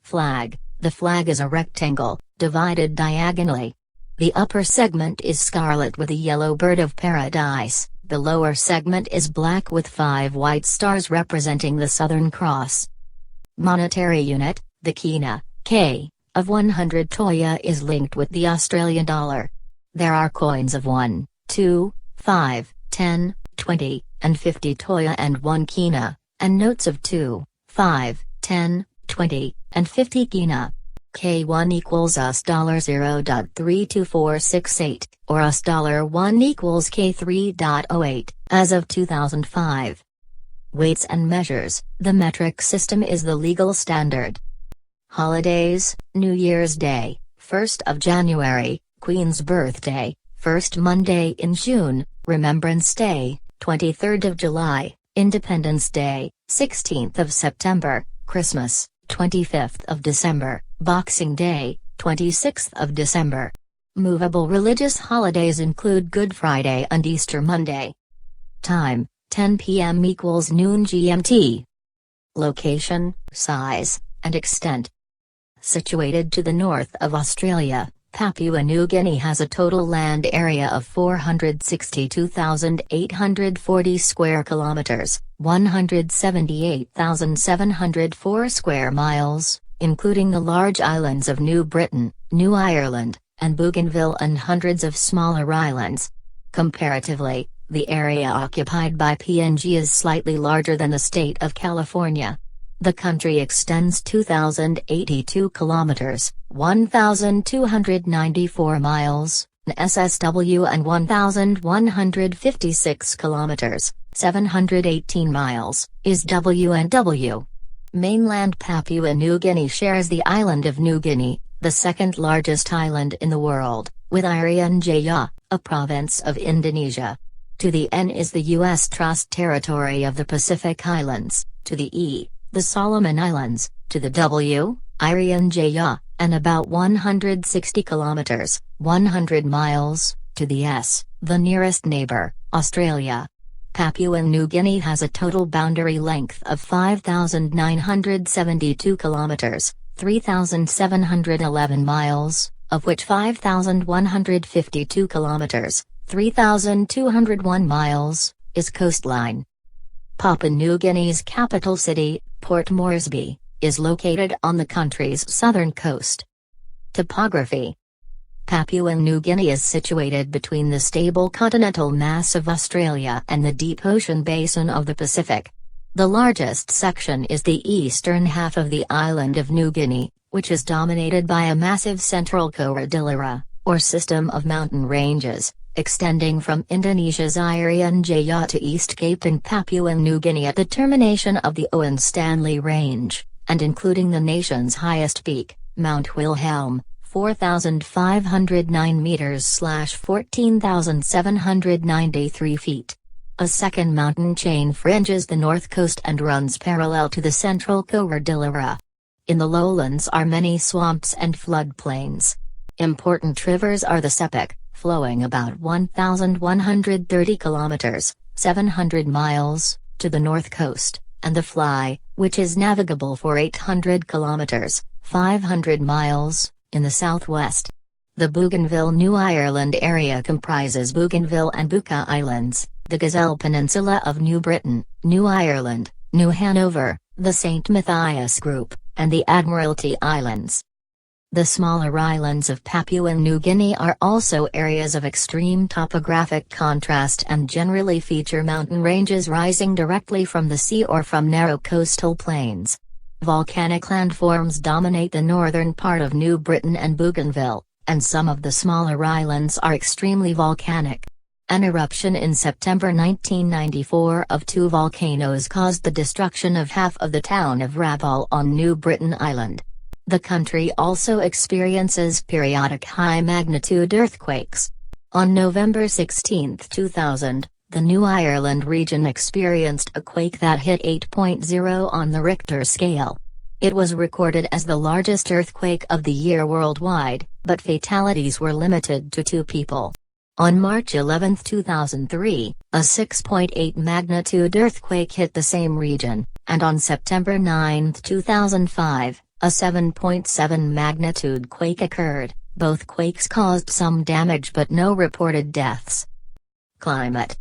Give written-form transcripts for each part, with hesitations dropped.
Flag. The flag is a rectangle, divided diagonally. The upper segment is scarlet with a yellow bird of paradise, the lower segment is black with 5 white stars representing the Southern Cross. Monetary unit, the kina, K, of 100 toya is linked with the Australian dollar. There are coins of 1, 2, 5, 10, 20, and 50 toya and 1 kina, and notes of 2, 5, 10, 20, and 50 kina. K1 equals $0.32468, or $1 equals K3.08, as of 2005. Weights and measures. The metric system is the legal standard. Holidays: New Year's Day, 1st of January, Queen's Birthday, 1st Monday in June, Remembrance Day, 23rd of July, Independence Day, 16th of September, Christmas, 25th of December, Boxing Day, 26th of December. Movable religious holidays include Good Friday and Easter Monday. Time: 10 p.m. equals noon GMT. Location, size, and extent. Situated to the north of Australia, Papua New Guinea has a total land area of 462,840 square kilometers, 178,704 square miles, including the large islands of New Britain, New Ireland, and Bougainville and hundreds of smaller islands. Comparatively, the area occupied by PNG is slightly larger than the state of California. The country extends 2,082 kilometers, 1,294 miles, in SSW and 1,156 kilometers, 718 miles, is W&W. Mainland Papua New Guinea shares the island of New Guinea, the second largest island in the world, with Irian Jaya, a province of Indonesia. To the N is the U.S. Trust Territory of the Pacific Islands, to the E, the Solomon Islands, to the W, Irian Jaya, and about 160 kilometers, 100 miles, to the S, the nearest neighbor, Australia. Papua New Guinea has a total boundary length of 5,972 kilometers, 3,711 miles, of which 5,152 kilometers, 3,201 miles, is coastline. Papua New Guinea's capital city, Port Moresby, is located on the country's southern coast. Topography. Papua New Guinea is situated between the stable continental mass of Australia and the deep ocean basin of the Pacific. The largest section is the eastern half of the island of New Guinea, which is dominated by a massive central cordillera, or system of mountain ranges, extending from Indonesia's Irian Jaya to East Cape in Papua New Guinea at the termination of the Owen Stanley Range, and including the nation's highest peak, Mount Wilhelm, 4,509 meters/14,793 feet. A second mountain chain fringes the north coast and runs parallel to the central cordillera. In the lowlands are many swamps and floodplains. Important rivers are the Sepik, flowing about 1,130 kilometers, 700 miles, to the north coast, and the Fly, which is navigable for 800 kilometers, 500 miles, in the southwest. The Bougainville New Ireland area comprises Bougainville and Buka Islands, the Gazelle Peninsula of New Britain, New Ireland, New Hanover, the St. Matthias Group, and the Admiralty Islands. The smaller islands of Papua New Guinea are also areas of extreme topographic contrast and generally feature mountain ranges rising directly from the sea or from narrow coastal plains. Volcanic landforms dominate the northern part of New Britain and Bougainville, and some of the smaller islands are extremely volcanic. An eruption in September 1994 of 2 volcanoes caused the destruction of half of the town of Rabaul on New Britain Island. The country also experiences periodic high-magnitude earthquakes. On November 16, 2000, the New Ireland region experienced a quake that hit 8.0 on the Richter scale. It was recorded as the largest earthquake of the year worldwide, but fatalities were limited to 2 people. On March 11, 2003, a 6.8 magnitude earthquake hit the same region, and on September 9, 2005, A 7.7 magnitude quake occurred. Both quakes caused some damage but no reported deaths. Climate.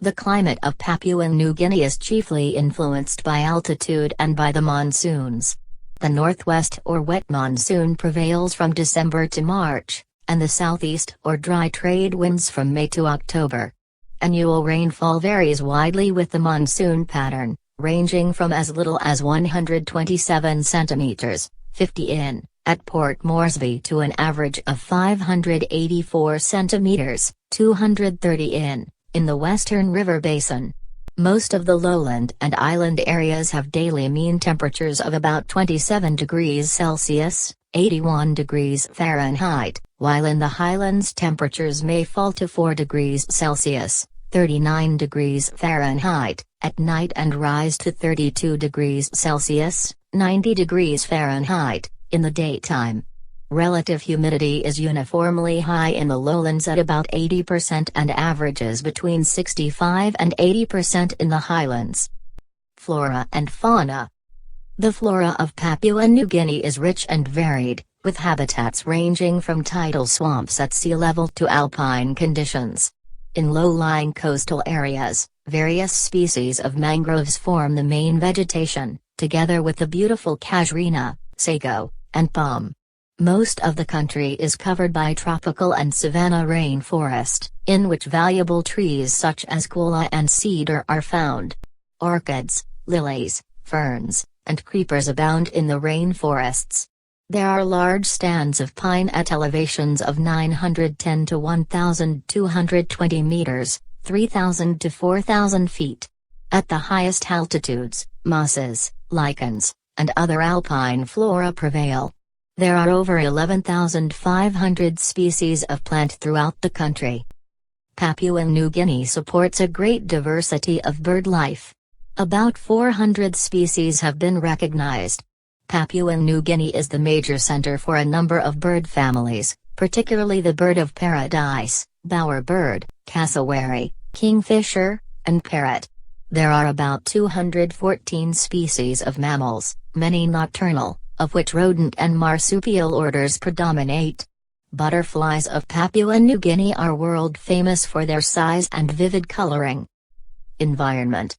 The climate of Papua New Guinea is chiefly influenced by altitude and by the monsoons. The northwest or wet monsoon prevails from December to March, and the southeast or dry trade winds from May to October. Annual rainfall varies widely with the monsoon pattern, ranging from as little as 127 centimeters, 50 in, at Port Moresby to an average of 584 centimeters, 230 in the Western River Basin. Most of the lowland and island areas have daily mean temperatures of about 27 degrees Celsius, 81 degrees Fahrenheit, while in the highlands temperatures may fall to 4 degrees Celsius, 39 degrees Fahrenheit, at night and rise to 32 degrees Celsius, 90 degrees Fahrenheit, in the daytime. Relative humidity is uniformly high in the lowlands at about 80% and averages between 65 and 80% in the highlands. Flora and fauna. The flora of Papua New Guinea is rich and varied, with habitats ranging from tidal swamps at sea level to alpine conditions. In low-lying coastal areas, various species of mangroves form the main vegetation, together with the beautiful casuarina, sago, and palm. Most of the country is covered by tropical and savanna rainforest, in which valuable trees such as kola and cedar are found. Orchids, lilies, ferns, and creepers abound in the rainforests. There are large stands of pine at elevations of 910 to 1,220 meters, 3,000 to 4,000 feet. At the highest altitudes, mosses, lichens, and other alpine flora prevail. There are over 11,500 species of plant throughout the country. Papua New Guinea supports a great diversity of bird life. About 400 species have been recognized. Papua New Guinea is the major center for a number of bird families, particularly the bird of paradise, bowerbird, cassowary, kingfisher, and parrot. There are about 214 species of mammals, many nocturnal, of which rodent and marsupial orders predominate. Butterflies of Papua New Guinea are world famous for their size and vivid coloring. Environment.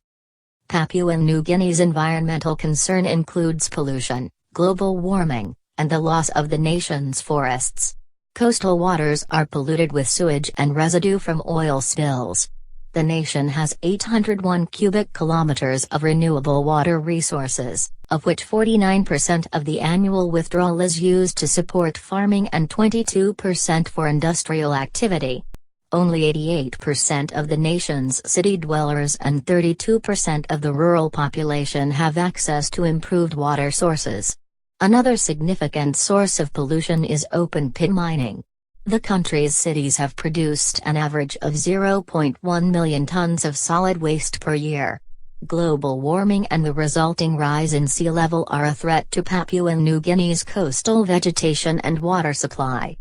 Papua New Guinea's environmental concern includes pollution, global warming, and the loss of the nation's forests. Coastal waters are polluted with sewage and residue from oil spills. The nation has 801 cubic kilometers of renewable water resources, of which 49% of the annual withdrawal is used to support farming and 22% for industrial activity. Only 88% of the nation's city dwellers and 32% of the rural population have access to improved water sources. Another significant source of pollution is open-pit mining. The country's cities have produced an average of 0.1 million tons of solid waste per year. Global warming and the resulting rise in sea level are a threat to Papua New Guinea's coastal vegetation and water supply.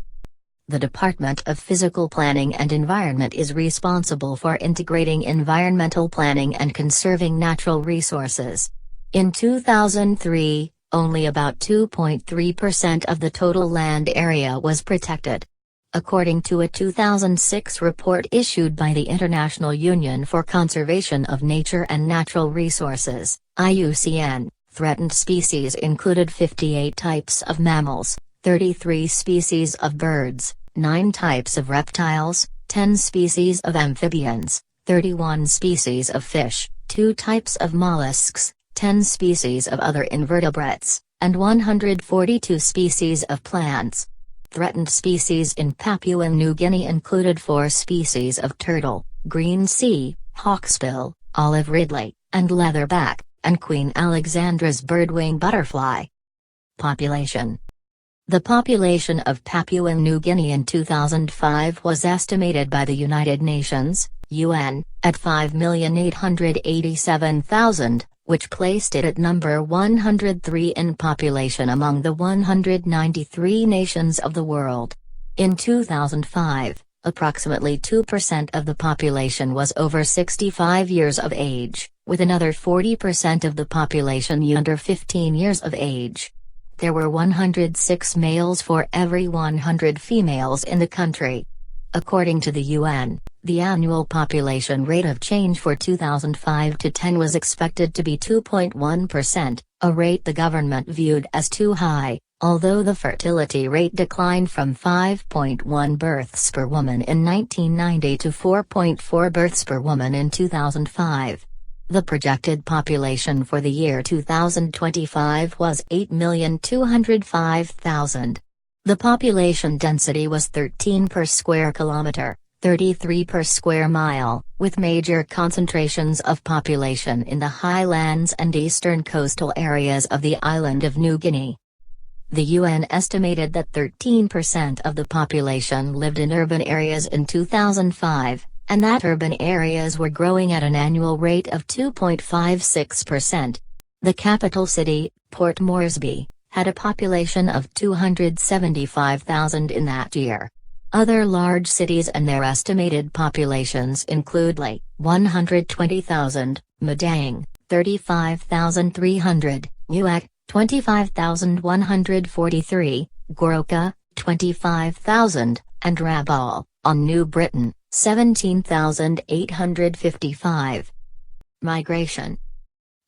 The Department of Physical Planning and Environment is responsible for integrating environmental planning and conserving natural resources. In 2003, only about 2.3% of the total land area was protected. According to a 2006 report issued by the International Union for Conservation of Nature and Natural Resources, IUCN, threatened species included 58 types of mammals, 33 species of birds, 9 types of reptiles, 10 species of amphibians, 31 species of fish, 2 types of mollusks, 10 species of other invertebrates, and 142 species of plants. Threatened species in Papua New Guinea included 4 species of turtle, green sea, hawksbill, olive ridley, and leatherback, and Queen Alexandra's birdwing butterfly. Population. The population of Papua New Guinea in 2005 was estimated by the United Nations, UN, at 5,887,000, which placed it at number 103 in population among the 193 nations of the world. In 2005, approximately 2% of the population was over 65 years of age, with another 40% of the population under 15 years of age. there were 106 males for every 100 females in the country. According to the UN, the annual population rate of change for 2005 to 10 was expected to be 2.1%, a rate the government viewed as too high, although the fertility rate declined from 5.1 births per woman in 1990 to 4.4 births per woman in 2005. The projected population for the year 2025 was 8,205,000. The population density was 13 per square kilometer, 33 per square mile, with major concentrations of population in the highlands and eastern coastal areas of the island of New Guinea. The UN estimated that 13% of the population lived in urban areas in 2005, and that urban areas were growing at an annual rate of 2.56%. The capital city, Port Moresby, had a population of 275,000 in that year. Other large cities and their estimated populations include Lae, 120,000, Madang, 35,300, Nuak, 25,143, Goroka, 25,000, and Rabaul, on New Britain, 17,855. Migration.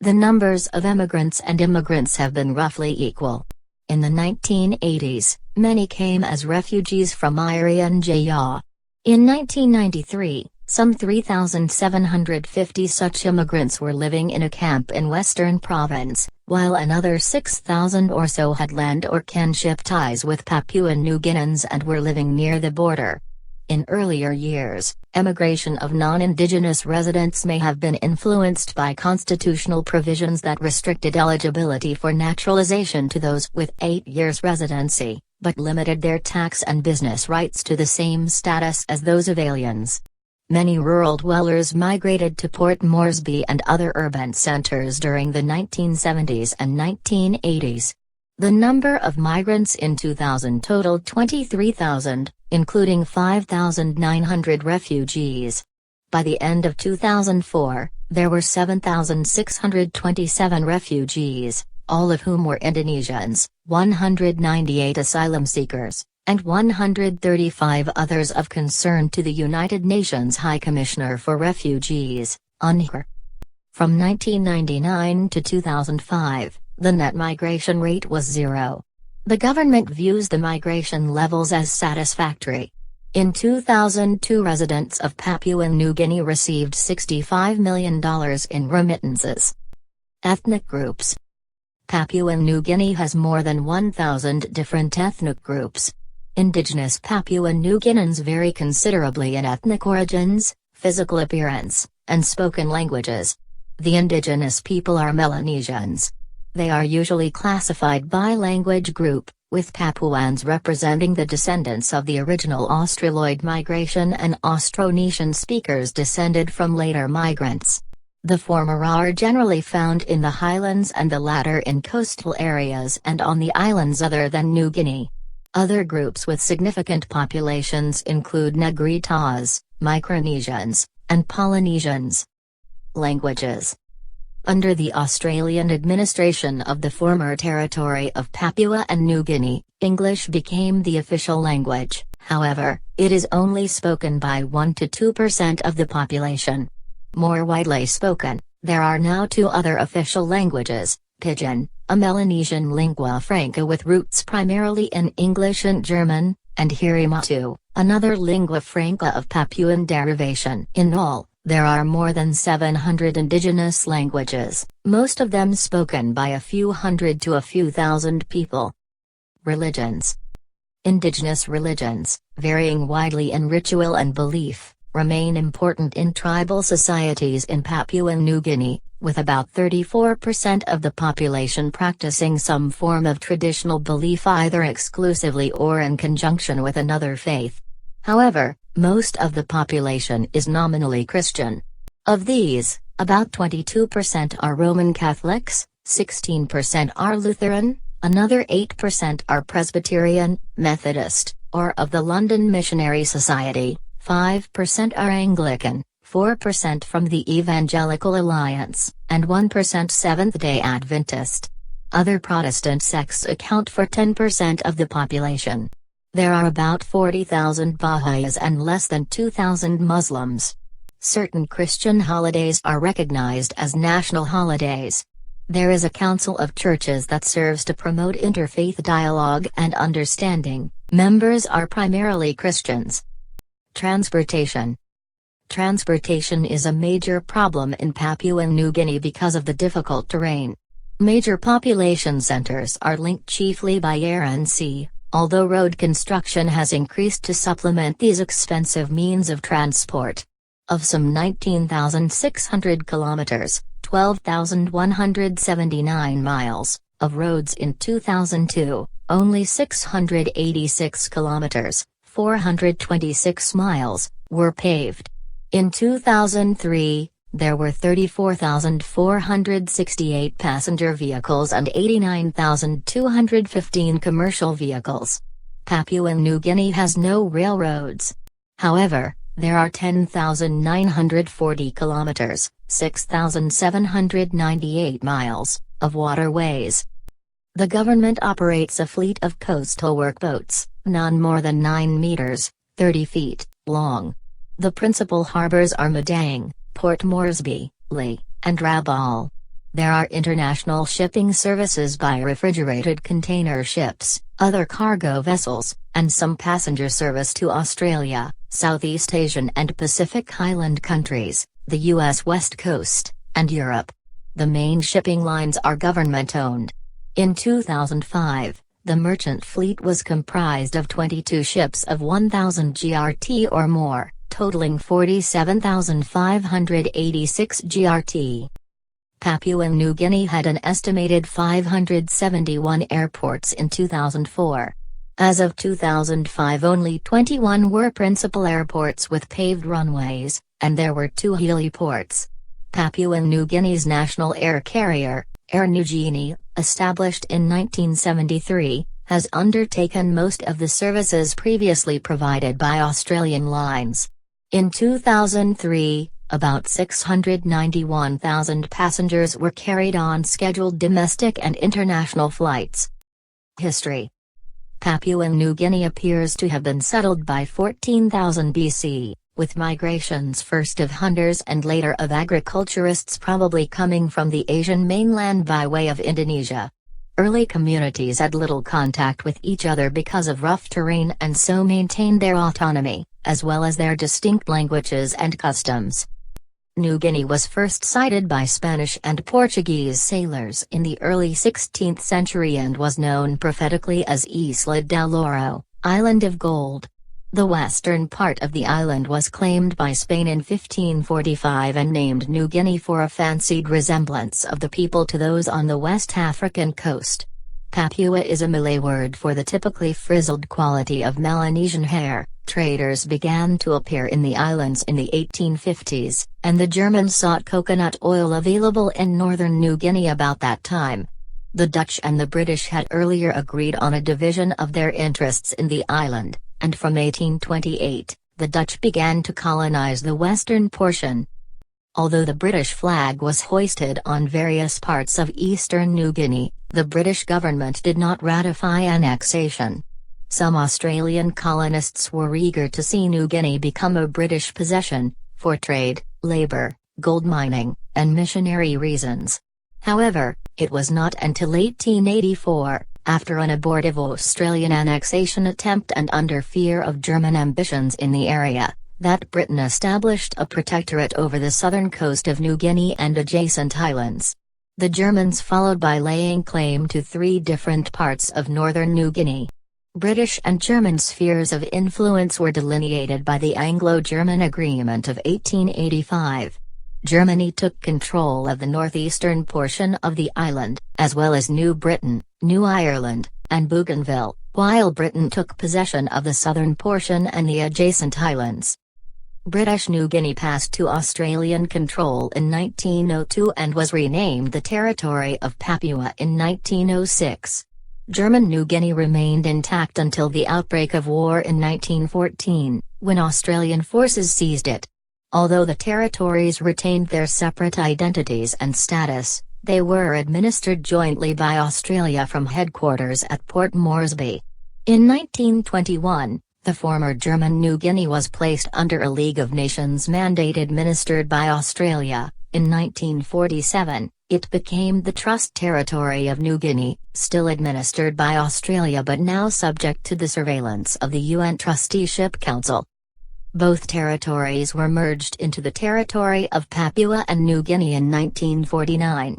The numbers of emigrants and immigrants have been roughly equal. In the 1980s, many came as refugees from Irian Jaya. In 1993, some 3,750 such immigrants were living in a camp in Western Province, while another 6,000 or so had land or kinship ties with Papua New Guineans and were living near the border. In earlier years, emigration of non-indigenous residents may have been influenced by constitutional provisions that restricted eligibility for naturalization to those with 8 years residency, but limited their tax and business rights to the same status as those of aliens. Many rural dwellers migrated to Port Moresby and other urban centers during the 1970s and 1980s. The number of migrants in 2000 totaled 23,000, including 5,900 refugees. By the end of 2004, there were 7,627 refugees, all of whom were Indonesians, 198 asylum seekers, and 135 others of concern to the United Nations High Commissioner for Refugees, UNHCR. From 1999 to 2005, the net migration rate was 0. The government views the migration levels as satisfactory. In 2002, residents of Papua New Guinea received $65 million in remittances. Ethnic groups. Papua New Guinea has more than 1,000 different ethnic groups. Indigenous Papua New Guineans vary considerably in ethnic origins, physical appearance, and spoken languages. The indigenous people are Melanesians. They are usually classified by language group, with Papuans representing the descendants of the original Australoid migration and Austronesian speakers descended from later migrants. The former are generally found in the highlands and the latter in coastal areas and on the islands other than New Guinea. Other groups with significant populations include Negritos, Micronesians, and Polynesians. Languages. Under the Australian administration of the former territory of Papua and New Guinea, English became the official language. However, it is only spoken by 1 to 2% of the population. More widely spoken, there are now 2 other official languages: Pidgin, a Melanesian lingua franca with roots primarily in English and German, and Hirimatu, another lingua franca of Papuan derivation. In all, there are more than 700 indigenous languages, most of them spoken by a few hundred to a few thousand people. Religions. Indigenous religions, varying widely in ritual and belief, remain important in tribal societies in Papua New Guinea, with about 34% of the population practicing some form of traditional belief either exclusively or in conjunction with another faith. However, most of the population is nominally Christian. Of these, about 22% are Roman Catholics, 16% are Lutheran, another 8% are Presbyterian, Methodist, or of the London Missionary Society, 5% are Anglican, 4% from the Evangelical Alliance, and 1% Seventh-day Adventist. Other Protestant sects account for 10% of the population. There are about 40,000 Baha'is and less than 2,000 Muslims. Certain Christian holidays are recognized as national holidays. There is a council of churches that serves to promote interfaith dialogue and understanding. Members are primarily Christians. Transportation. Transportation is a major problem in Papua New Guinea because of the difficult terrain. Major population centers are linked chiefly by air and sea, although road construction has increased to supplement these expensive means of transport. Of some 19,600 kilometers, 12,179 miles, of roads in 2002, only 686 kilometers, 426 miles, were paved. In 2003, there were 34,468 passenger vehicles and 89,215 commercial vehicles. Papua New Guinea has no railroads. However, there are 10,940 kilometers, 6,798 miles, of waterways. The government operates a fleet of coastal workboats, none more than 9 meters, 30 feet, long. The principal harbors are Madang, Port Moresby, Lee, and Rabaul. There are international shipping services by refrigerated container ships, other cargo vessels, and some passenger service to Australia, Southeast Asian and Pacific Island countries, the U.S. West Coast, and Europe. The main shipping lines are government-owned. In 2005, the merchant fleet was comprised of 22 ships of 1,000 GRT or more, totaling 47,586 GRT. Papua New Guinea had an estimated 571 airports in 2004. As of 2005, only 21 were principal airports with paved runways, and there were 2 heliports. Papua New Guinea's national air carrier, Air Niugini, established in 1973, has undertaken most of the services previously provided by Australian lines. In 2003, about 691,000 passengers were carried on scheduled domestic and international flights. History. Papua New Guinea appears to have been settled by 14,000 BC, with migrations first of hunters and later of agriculturists probably coming from the Asian mainland by way of Indonesia. Early communities had little contact with each other because of rough terrain and so maintained their autonomy, as well as their distinct languages and customs. New Guinea was first sighted by Spanish and Portuguese sailors in the early 16th century and was known prophetically as Isla del Oro, Island of Gold. The western part of the island was claimed by Spain in 1545 and named New Guinea for a fancied resemblance of the people to those on the West African coast. Papua is a Malay word for the typically frizzled quality of Melanesian hair. Traders began to appear in the islands in the 1850s, and the Germans sought coconut oil available in northern New Guinea about that time. The Dutch and the British had earlier agreed on a division of their interests in the island, and from 1828, the Dutch began to colonize the western portion. Although the British flag was hoisted on various parts of eastern New Guinea, the British government did not ratify annexation. Some Australian colonists were eager to see New Guinea become a British possession, for trade, labor, gold mining, and missionary reasons. However, it was not until 1884, after an abortive Australian annexation attempt and under fear of German ambitions in the area, that Britain established a protectorate over the southern coast of New Guinea and adjacent islands. The Germans followed by laying claim to 3 different parts of northern New Guinea. British and German spheres of influence were delineated by the Anglo-German Agreement of 1885. Germany took control of the northeastern portion of the island, as well as New Britain, New Ireland, and Bougainville, while Britain took possession of the southern portion and the adjacent islands. British New Guinea passed to Australian control in 1902 and was renamed the Territory of Papua in 1906. German New Guinea remained intact until the outbreak of war in 1914, when Australian forces seized it. Although the territories retained their separate identities and status, They were administered jointly by Australia from headquarters at Port Moresby. In 1921, the former German New Guinea was placed under a League of Nations mandate administered by Australia. In 1947, it became the Trust Territory of New Guinea, still administered by Australia but now subject to the surveillance of the UN Trusteeship Council. Both territories were merged into the Territory of Papua and New Guinea in 1949.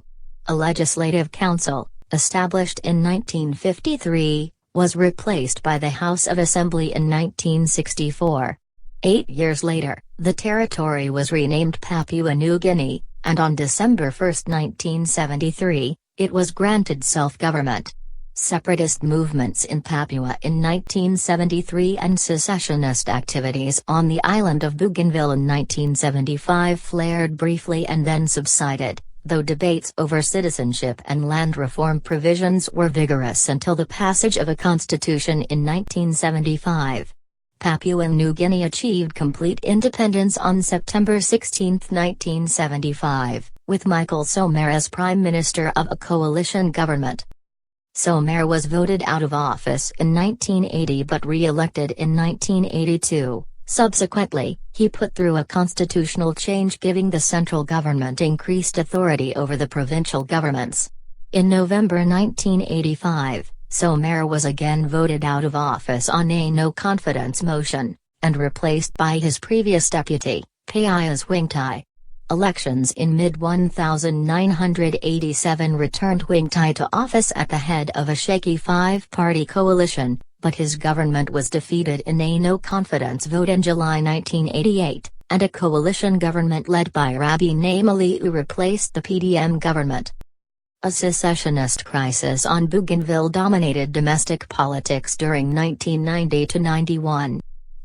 A legislative council, established in 1953, was replaced by the House of Assembly in 1964. 8 years later, the territory was renamed Papua New Guinea, and on December 1, 1973, it was granted self-government. Separatist movements in Papua in 1973 and secessionist activities on the island of Bougainville in 1975 flared briefly and then subsided, though debates over citizenship and land reform provisions were vigorous until the passage of a constitution in 1975. Papua New Guinea achieved complete independence on September 16, 1975, with Michael Somare as Prime Minister of a coalition government. Somare was voted out of office in 1980 but re-elected in 1982. Subsequently, he put through a constitutional change giving the central government increased authority over the provincial governments. In November 1985, Somare was again voted out of office on a no-confidence motion, and replaced by his previous deputy, Pius Wingtai. Elections in mid-1987 returned Wingtai to office at the head of a shaky five-party coalition, but his government was defeated in a no-confidence vote in July 1988, and a coalition government led by Rabi Namaliu replaced the PDM government. A secessionist crisis on Bougainville dominated domestic politics during 1990–91.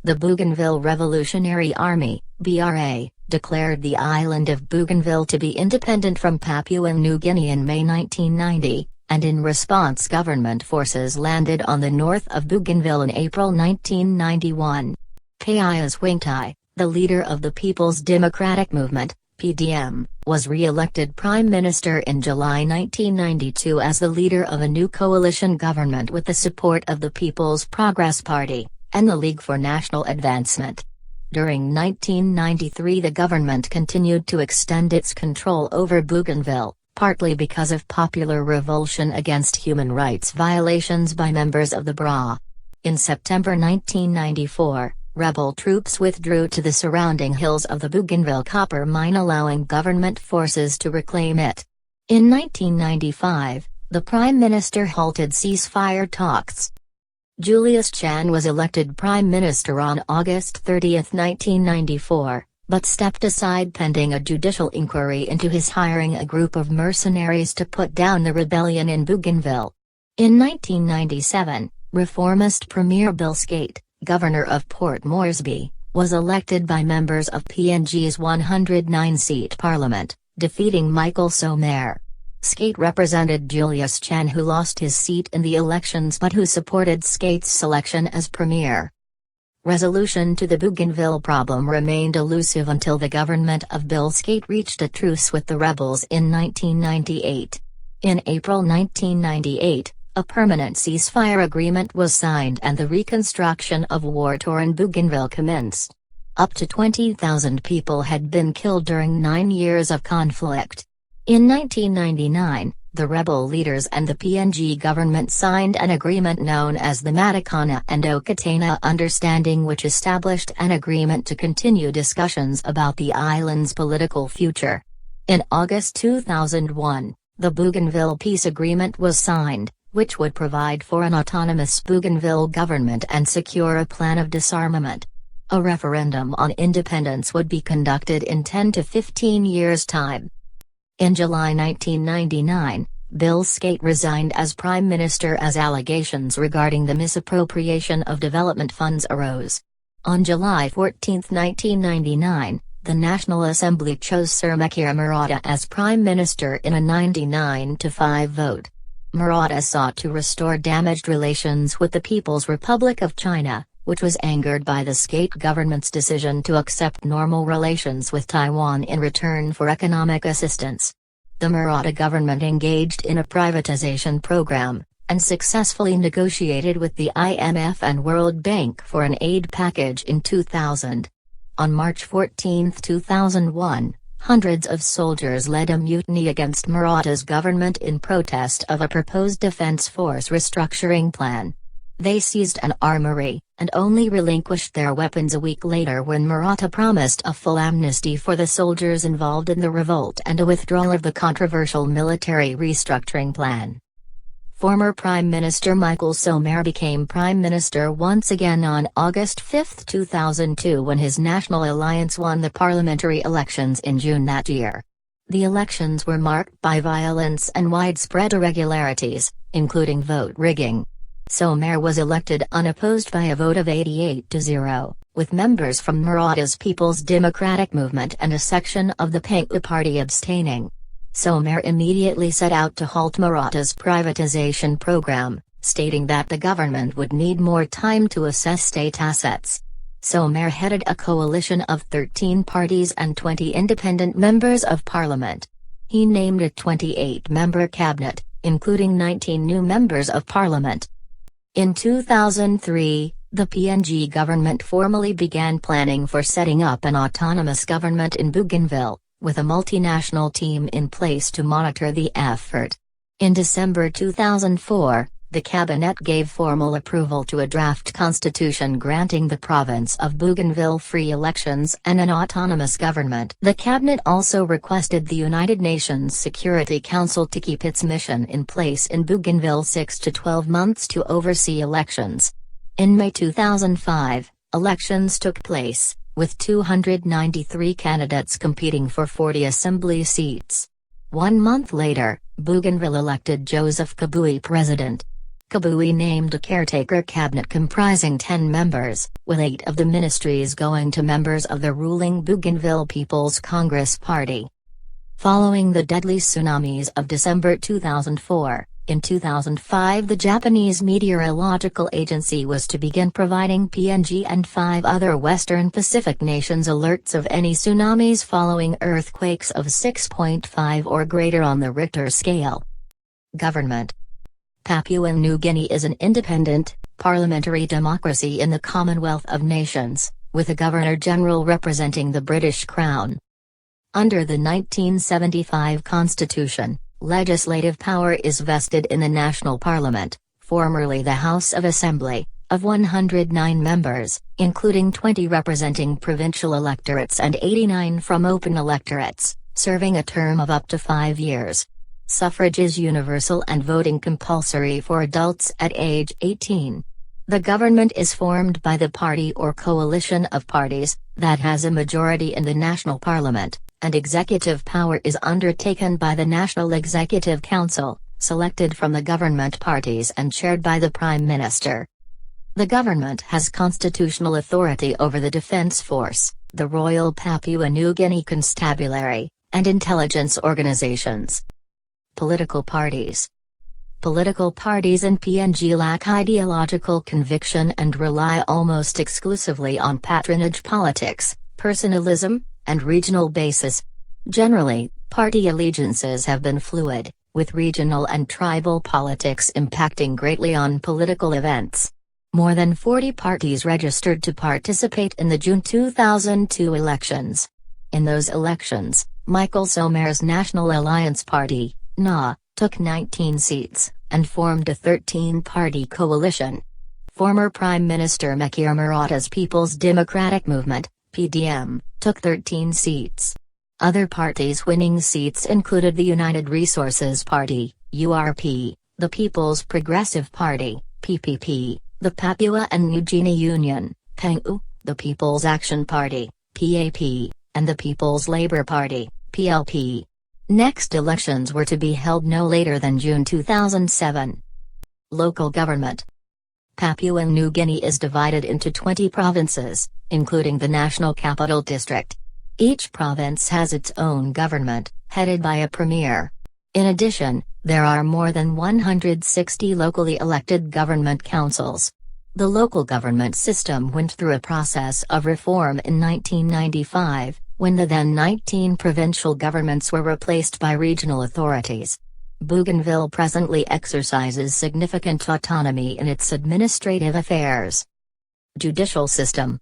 The Bougainville Revolutionary Army, BRA, declared the island of Bougainville to be independent from Papua New Guinea in May 1990, and in response government forces landed on the north of Bougainville in April 1991. Pius Wingtai, the leader of the People's Democratic Movement, PDM, was re-elected Prime Minister in July 1992 as the leader of a new coalition government with the support of the People's Progress Party, and the League for National Advancement. During 1993 the government continued to extend its control over Bougainville, partly because of popular revulsion against human rights violations by members of the BRA. In September 1994, rebel troops withdrew to the surrounding hills of the Bougainville copper mine, allowing government forces to reclaim it. In 1995, the Prime Minister halted ceasefire talks. Julius Chan was elected Prime Minister on August 30, 1994, but stepped aside pending a judicial inquiry into his hiring a group of mercenaries to put down the rebellion in Bougainville. In 1997, reformist Premier Bill Skate, governor of Port Moresby, was elected by members of PNG's 109-seat parliament, defeating Michael Somare. Skate represented Julius Chan, who lost his seat in the elections but who supported Skate's selection as premier. Resolution to the Bougainville problem remained elusive until the government of Bill Skate reached a truce with the rebels in 1998. In April 1998, a permanent ceasefire agreement was signed and the reconstruction of war-torn Bougainville commenced. Up to 20,000 people had been killed during 9 years of conflict. In 1999, the rebel leaders and the PNG government signed an agreement known as the Matakana and Okatana Understanding, which established an agreement to continue discussions about the island's political future. In August 2001, the Bougainville Peace Agreement was signed, which would provide for an autonomous Bougainville government and secure a plan of disarmament. A referendum on independence would be conducted in 10 to 15 years' time. In July 1999, Bill Skate resigned as Prime Minister as allegations regarding the misappropriation of development funds arose. On July 14, 1999, the National Assembly chose Sir Mekir Murata as Prime Minister in a 99-5 vote. Murata sought to restore damaged relations with the People's Republic of China, which was angered by the Skate government's decision to accept normal relations with Taiwan in return for economic assistance. the Maratha government engaged in a privatization program, and successfully negotiated with the IMF and World Bank for an aid package in 2000. On March 14, 2001, hundreds of soldiers led a mutiny against Maratha's government in protest of a proposed defense force restructuring plan. They seized an armory, and only relinquished their weapons a week later when Maratha promised a full amnesty for the soldiers involved in the revolt and a withdrawal of the controversial military restructuring plan. Former Prime Minister Michael Somare became Prime Minister once again on August 5, 2002 when his National Alliance won the parliamentary elections in June that year. The elections were marked by violence and widespread irregularities, including vote rigging. Somare was elected unopposed by a vote of 88-0, with members from Maratha's People's Democratic Movement and a section of the Pangu party abstaining. Somare immediately set out to halt Maratha's privatization program, stating that the government would need more time to assess state assets. Somare headed a coalition of 13 parties and 20 independent members of parliament. He named a 28-member cabinet, including 19 new members of parliament. In 2003, the PNG government formally began planning for setting up an autonomous government in Bougainville, with a multinational team in place to monitor the effort. In December 2004, the cabinet gave formal approval to a draft constitution granting the province of Bougainville free elections and an autonomous government. The cabinet also requested the United Nations Security Council to keep its mission in place in Bougainville 6 to 12 months to oversee elections. In May 2005, elections took place, with 293 candidates competing for 40 assembly seats. 1 month later, Bougainville elected Joseph Kabui president. Kabui named a caretaker cabinet comprising 10 members, with 8 of the ministries going to members of the ruling Bougainville People's Congress Party. Following the deadly tsunamis of December 2004, in 2005 the Japanese Meteorological Agency was to begin providing PNG and 5 other Western Pacific nations alerts of any tsunamis following earthquakes of 6.5 or greater on the Richter scale. Government. Papua New Guinea is an independent, parliamentary democracy in the Commonwealth of Nations, with a Governor-General representing the British Crown. Under the 1975 Constitution, legislative power is vested in the National Parliament, formerly the House of Assembly, of 109 members, including 20 representing provincial electorates and 89 from open electorates, serving a term of up to 5 years. Suffrage is universal and voting compulsory for adults at age 18. The government is formed by the party or coalition of parties, that has a majority in the National Parliament, and executive power is undertaken by the National Executive Council, selected from the government parties and chaired by the Prime Minister. The government has constitutional authority over the Defence Force, the Royal Papua New Guinea Constabulary, and intelligence organizations. Political parties. Political parties in PNG lack ideological conviction and rely almost exclusively on patronage politics, personalism, and regional basis. Generally, party allegiances have been fluid, with regional and tribal politics impacting greatly on political events. More than 40 parties registered to participate in the June 2002 elections. In those elections, Michael Somare's National Alliance Party, NA, took 19 seats, and formed a 13-party coalition. Former Prime Minister Mekir Maratha's People's Democratic Movement, PDM, took 13 seats. Other parties winning seats included the United Resources Party, URP, the People's Progressive Party, PPP, the Papua and New Guinea Union, PANGU, the People's Action Party, PAP, and the People's Labour Party, PLP. Next elections were to be held no later than June 2007. Local government. Papua New Guinea is divided into 20 provinces, including the National Capital District. Each province has its own government, headed by a premier. In addition, there are more than 160 locally elected government councils. The local government system went through a process of reform in 1995, when the then 19 provincial governments were replaced by regional authorities. Bougainville presently exercises significant autonomy in its administrative affairs. Judicial system.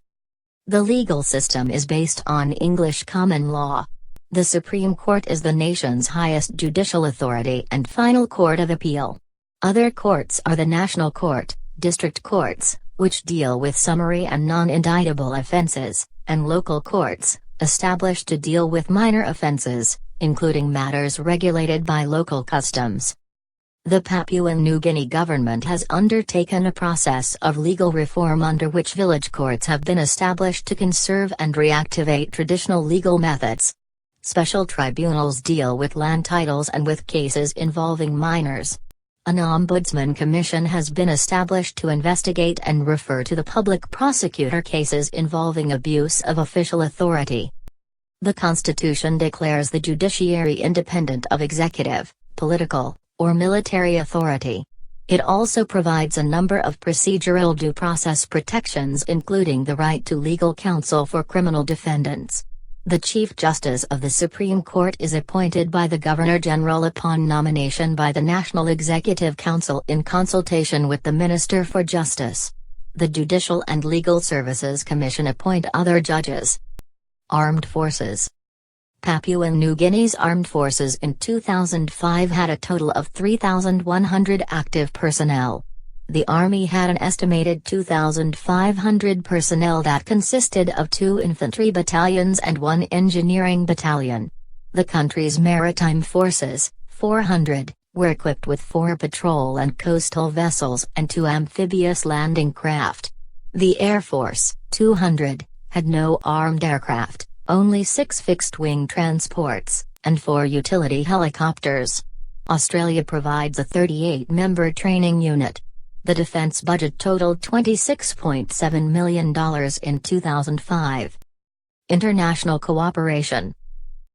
The legal system is based on English common law. The Supreme Court is the nation's highest judicial authority and final court of appeal. Other courts are the National Court, district courts, which deal with summary and non-indictable offenses, and local courts, established to deal with minor offenses, including matters regulated by local customs. The Papua New Guinea government has undertaken a process of legal reform under which village courts have been established to conserve and reactivate traditional legal methods. Special tribunals deal with land titles and with cases involving minors. An ombudsman commission has been established to investigate and refer to the public prosecutor cases involving abuse of official authority. The Constitution declares the judiciary independent of executive, political, or military authority. It also provides a number of procedural due process protections, including the right to legal counsel for criminal defendants. The Chief Justice of the Supreme Court is appointed by the Governor-General upon nomination by the National Executive Council in consultation with the Minister for Justice. The Judicial and Legal Services Commission appoint other judges. Armed Forces. Papua New Guinea's armed forces in 2005 had a total of 3,100 active personnel. The Army had an estimated 2,500 personnel that consisted of 2 infantry battalions and 1 engineering battalion. The country's maritime forces, 400, were equipped with 4 patrol and coastal vessels and 2 amphibious landing craft. The Air Force, 200, had no armed aircraft, only 6 fixed-wing transports, and 4 utility helicopters. Australia provides a 38-member training unit. The defense budget totaled $26.7 million in 2005. International cooperation.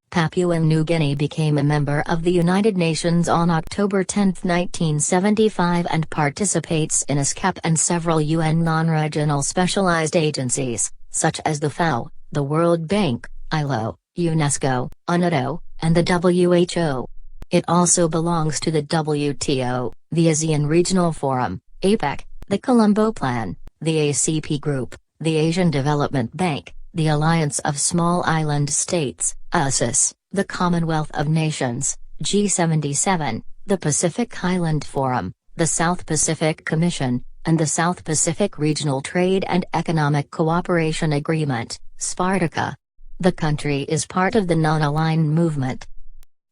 Papua New Guinea became a member of the United Nations on October 10, 1975 and participates in ASCAP and several UN non-regional specialized agencies, such as the FAO, the World Bank, ILO, UNESCO, UNIDO, and the WHO. It also belongs to the WTO, the ASEAN Regional Forum, APEC, the Colombo Plan, the ACP Group, the Asian Development Bank, the Alliance of Small Island States, ASIS, the Commonwealth of Nations, G77, the Pacific Island Forum, the South Pacific Commission, and the South Pacific Regional Trade and Economic Cooperation Agreement, SPARTACA. The country is part of the Non-Aligned Movement.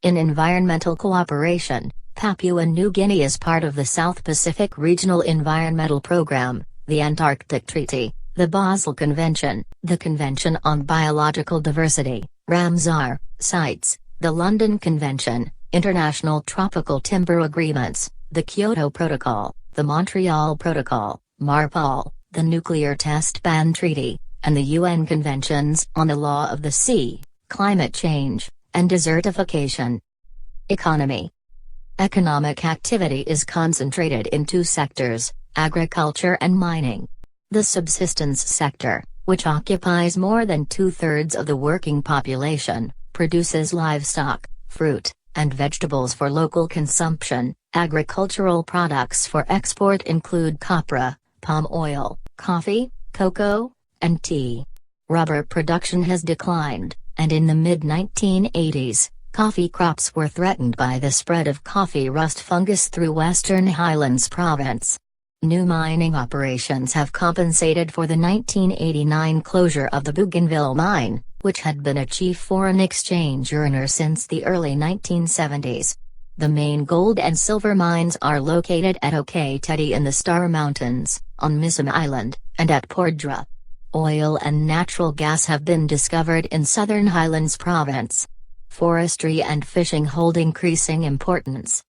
In environmental cooperation, Papua New Guinea is part of the South Pacific Regional Environmental Program, the Antarctic Treaty, the Basel Convention, the Convention on Biological Diversity, Ramsar Sites, the London Convention, International Tropical Timber Agreements, the Kyoto Protocol, the Montreal Protocol, MARPOL, the Nuclear Test Ban Treaty, and the UN Conventions on the Law of the Sea, Climate Change, and Desertification. Economy. Economic activity is concentrated in 2 sectors, agriculture and mining. The subsistence sector, which occupies more than 2/3 of the working population, produces livestock, fruit, and vegetables for local consumption. Agricultural products for export include copra, palm oil, coffee, cocoa, and tea. Rubber production has declined, and in the mid-1980s, coffee crops were threatened by the spread of coffee rust fungus through Western Highlands Province. New mining operations have compensated for the 1989 closure of the Bougainville mine, which had been a chief foreign exchange earner since the early 1970s. The main gold and silver mines are located at OK Tedi in the Star Mountains, on Missim Island, and at Pordra. Oil and natural gas have been discovered in Southern Highlands Province. Forestry and fishing hold increasing importance.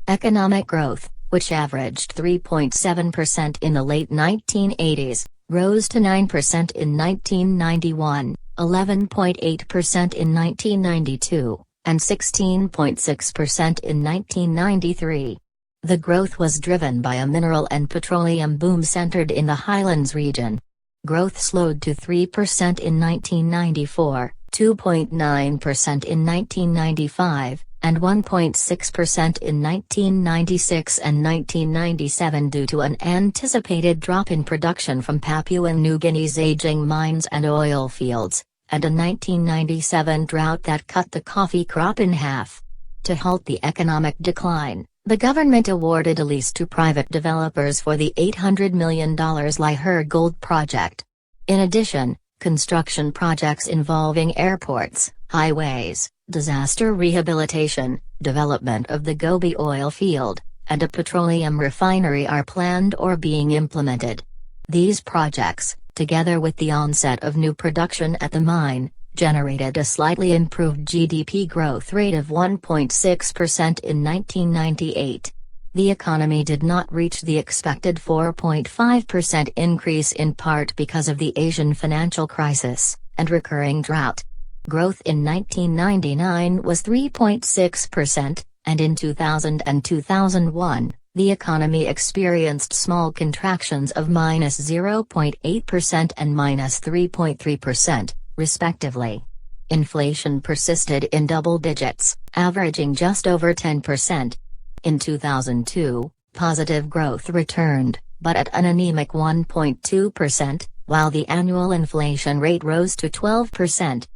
Economic growth, which averaged 3.7% in the late 1980s, rose to 9% in 1991, 11.8% in 1992, and 16.6% in 1993. The growth was driven by a mineral and petroleum boom centered in the Highlands region. Growth slowed to 3% in 1994, 2.9% in 1995, and 1.6% in 1996 and 1997 due to an anticipated drop in production from Papua New Guinea's aging mines and oil fields, and a 1997 drought that cut the coffee crop in half. To halt the economic decline, the government awarded a lease to private developers for the $800 million Liher Gold Project. In addition, construction projects involving airports, highways, disaster rehabilitation, development of the Gobi oil field, and a petroleum refinery are planned or being implemented. These projects, together with the onset of new production at the mine, generated a slightly improved GDP growth rate of 1.6% in 1998. The economy did not reach the expected 4.5% increase in part because of the Asian financial crisis and recurring drought. Growth in 1999 was 3.6%, and in 2000 and 2001, the economy experienced small contractions of -0.8% and -3.3%, respectively. Inflation persisted in double digits, averaging just over 10%. In 2002, positive growth returned, but at an anemic 1.2%, while the annual inflation rate rose to 12%.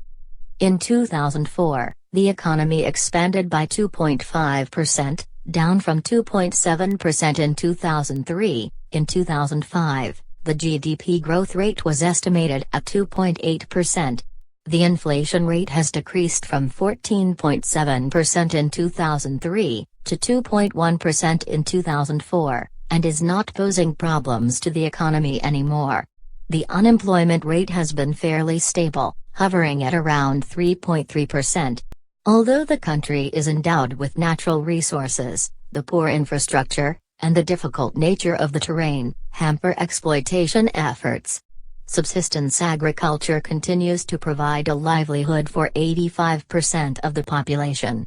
In 2004, the economy expanded by 2.5%, down from 2.7% in 2003. In 2005, the GDP growth rate was estimated at 2.8%. The inflation rate has decreased from 14.7% in 2003 to 2.1% in 2004, and is not posing problems to the economy anymore. The unemployment rate has been fairly stable, hovering at around 3.3%. Although the country is endowed with natural resources, the poor infrastructure, and the difficult nature of the terrain, hamper exploitation efforts. Subsistence agriculture continues to provide a livelihood for 85% of the population.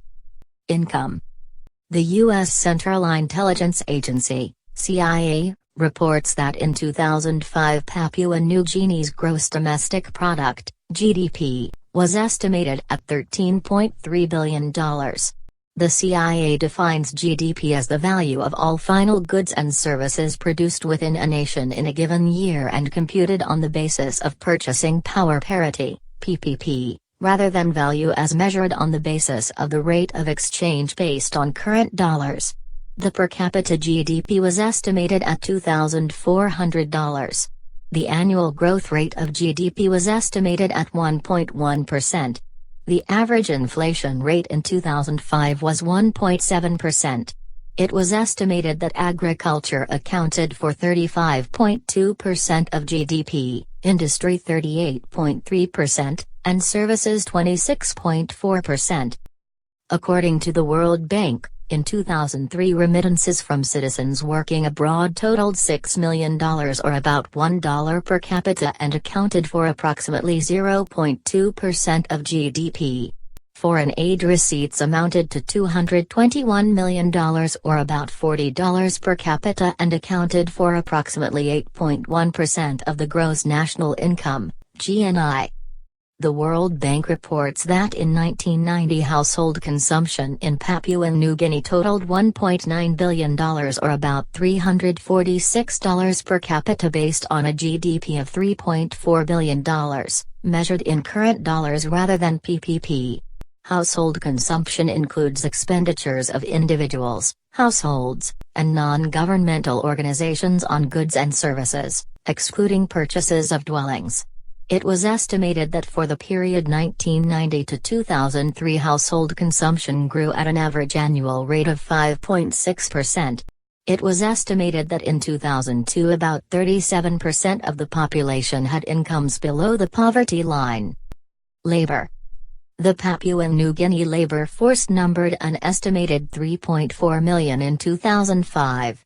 Income. The U.S. Central Intelligence Agency, CIA, reports that in 2005 Papua New Guinea's gross domestic product, GDP, was estimated at $13.3 billion. The CIA defines GDP as the value of all final goods and services produced within a nation in a given year and computed on the basis of purchasing power parity, PPP, rather than value as measured on the basis of the rate of exchange based on current dollars. The per capita GDP was estimated at $2,400. The annual growth rate of GDP was estimated at 1.1%. The average inflation rate in 2005 was 1.7%. It was estimated that agriculture accounted for 35.2% of GDP, industry 38.3%, and services 26.4%. According to the World Bank, in 2003 remittances from citizens working abroad totaled $6 million or about $1 per capita and accounted for approximately 0.2% of GDP. Foreign aid receipts amounted to $221 million or about $40 per capita and accounted for approximately 8.1% of the gross national income, GNI. The World Bank reports that in 1990 household consumption in Papua New Guinea totaled $1.9 billion or about $346 per capita based on a GDP of $3.4 billion, measured in current dollars rather than PPP. Household consumption includes expenditures of individuals, households, and non-governmental organizations on goods and services, excluding purchases of dwellings. It was estimated that for the period 1990 to 2003 household consumption grew at an average annual rate of 5.6%. It was estimated that in 2002 about 37% of the population had incomes below the poverty line. Labor. The Papua New Guinea labor force numbered an estimated 3.4 million in 2005.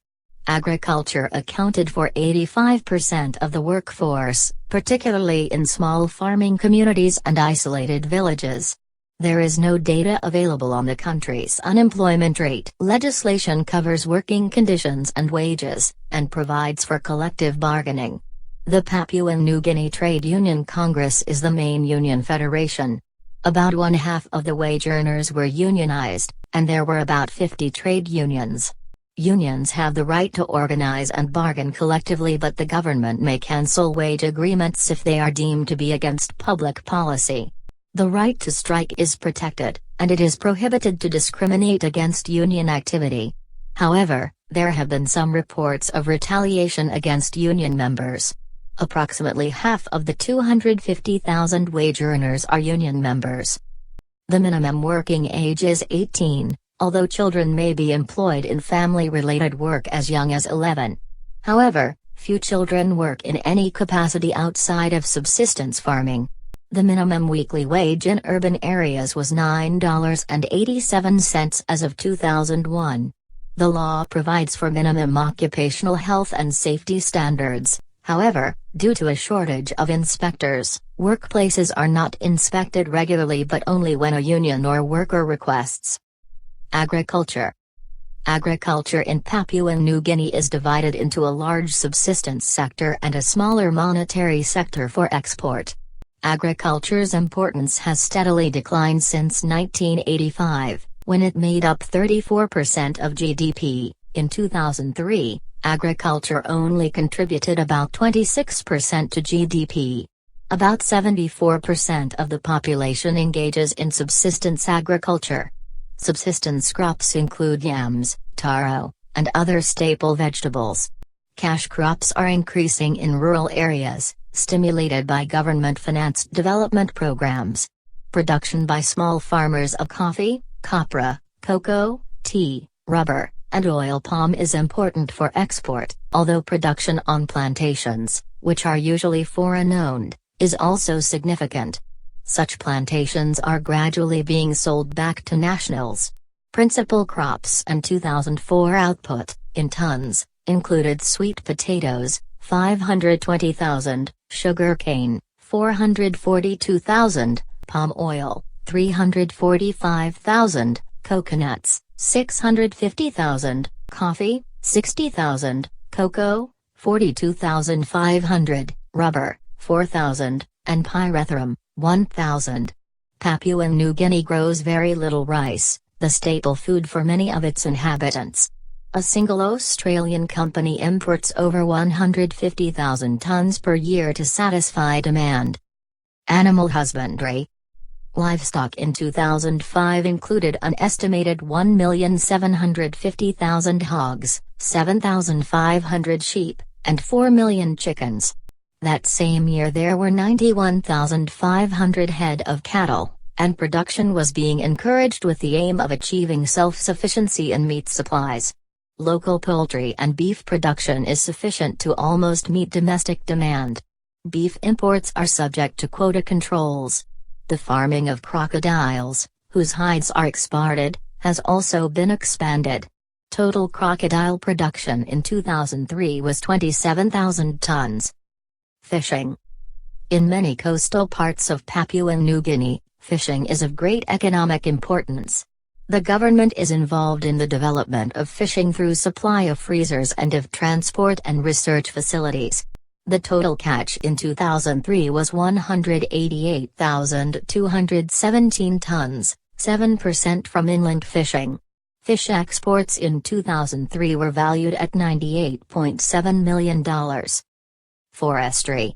Agriculture accounted for 85% of the workforce, particularly in small farming communities and isolated villages. There is no data available on the country's unemployment rate. Legislation covers working conditions and wages, and provides for collective bargaining. The Papua New Guinea Trade Union Congress is the main union federation. About one-half of the wage earners were unionized, and there were about 50 trade unions. Unions have the right to organize and bargain collectively, but the government may cancel wage agreements if they are deemed to be against public policy. The right to strike is protected, and it is prohibited to discriminate against union activity. However, there have been some reports of retaliation against union members. Approximately half of the 250,000 wage earners are union members. The minimum working age is 18, although children may be employed in family-related work as young as 11. However, few children work in any capacity outside of subsistence farming. The minimum weekly wage in urban areas was $9.87 as of 2001. The law provides for minimum occupational health and safety standards. However, due to a shortage of inspectors, workplaces are not inspected regularly but only when a union or worker requests. Agriculture. Agriculture in Papua New Guinea is divided into a large subsistence sector and a smaller monetary sector for export. Agriculture's importance has steadily declined since 1985, when it made up 34% of GDP. In 2003, agriculture only contributed about 26% to GDP. About 74% of the population engages in subsistence agriculture. Subsistence crops include yams, taro, and other staple vegetables. Cash crops are increasing in rural areas, stimulated by government-financed development programs. Production by small farmers of coffee, copra, cocoa, tea, rubber, and oil palm is important for export, although production on plantations, which are usually foreign-owned, is also significant. Such plantations are gradually being sold back to nationals. Principal crops and 2004 output, in tons, included sweet potatoes, 520,000, sugarcane, 442,000, palm oil, 345,000, coconuts, 650,000, coffee, 60,000, cocoa, 42,500, rubber, 4,000, and pyrethrum, 1,000. Papua New Guinea grows very little rice, the staple food for many of its inhabitants. A single Australian company imports over 150,000 tons per year to satisfy demand. Animal husbandry. Livestock in 2005 included an estimated 1,750,000 hogs, 7,500 sheep, and 4 million chickens. That same year there were 91,500 head of cattle, and production was being encouraged with the aim of achieving self-sufficiency in meat supplies. Local poultry and beef production is sufficient to almost meet domestic demand. Beef imports are subject to quota controls. The farming of crocodiles, whose hides are exported, has also been expanded. Total crocodile production in 2003 was 27,000 tons. Fishing. In many coastal parts of Papua New Guinea, fishing is of great economic importance. The government is involved in the development of fishing through supply of freezers and of transport and research facilities. The total catch in 2003 was 188,217 tons, 7% from inland fishing. Fish exports in 2003 were valued at $98.7 million. Forestry.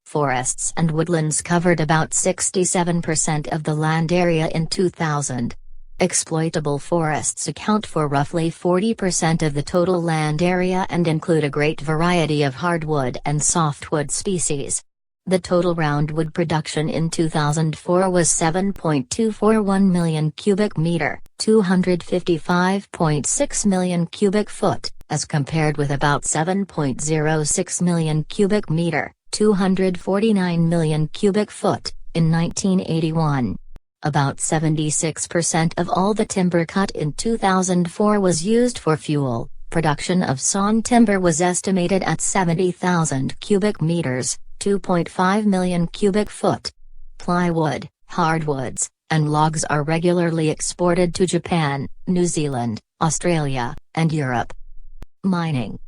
Forests and woodlands covered about 67% of the land area in 2000. Exploitable forests account for roughly 40% of the total land area and include a great variety of hardwood and softwood species. The total roundwood production in 2004 was 7.241 million cubic meter, 255.6 million cubic foot, as compared with about 7.06 million cubic meter, 249 million cubic foot, in 1981. About 76% of all the timber cut in 2004 was used for fuel. Production of sawn timber was estimated at 70,000 cubic meters, 2.5 million cubic foot. Plywood, hardwoods, and logs are regularly exported to Japan, New Zealand, Australia, and Europe. Mining.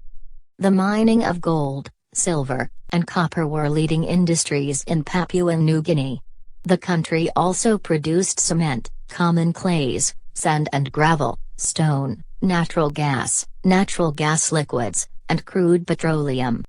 The mining of gold, silver, and copper were leading industries in Papua New Guinea. The country also produced cement, common clays, sand and gravel, stone, natural gas liquids, and crude petroleum.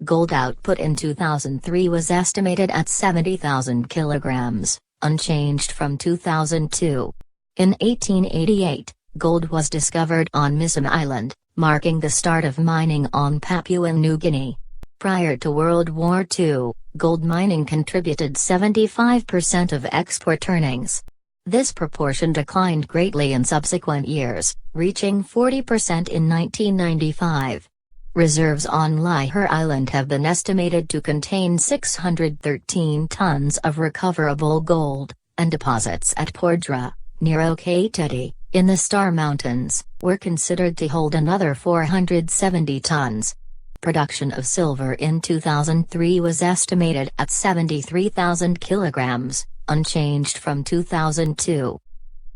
Gold output in 2003 was estimated at 70,000 kilograms, unchanged from 2002. In 1888, gold was discovered on Misum Island, marking the start of mining on Papua New Guinea. Prior to World War II, gold mining contributed 75% of export earnings. This proportion declined greatly in subsequent years, reaching 40% in 1995. Reserves on Lihir Island have been estimated to contain 613 tons of recoverable gold, and deposits at Pordra, near OK Tedi, in the Star Mountains, were considered to hold another 470 tons. Production of silver in 2003 was estimated at 73,000 kilograms, unchanged from 2002.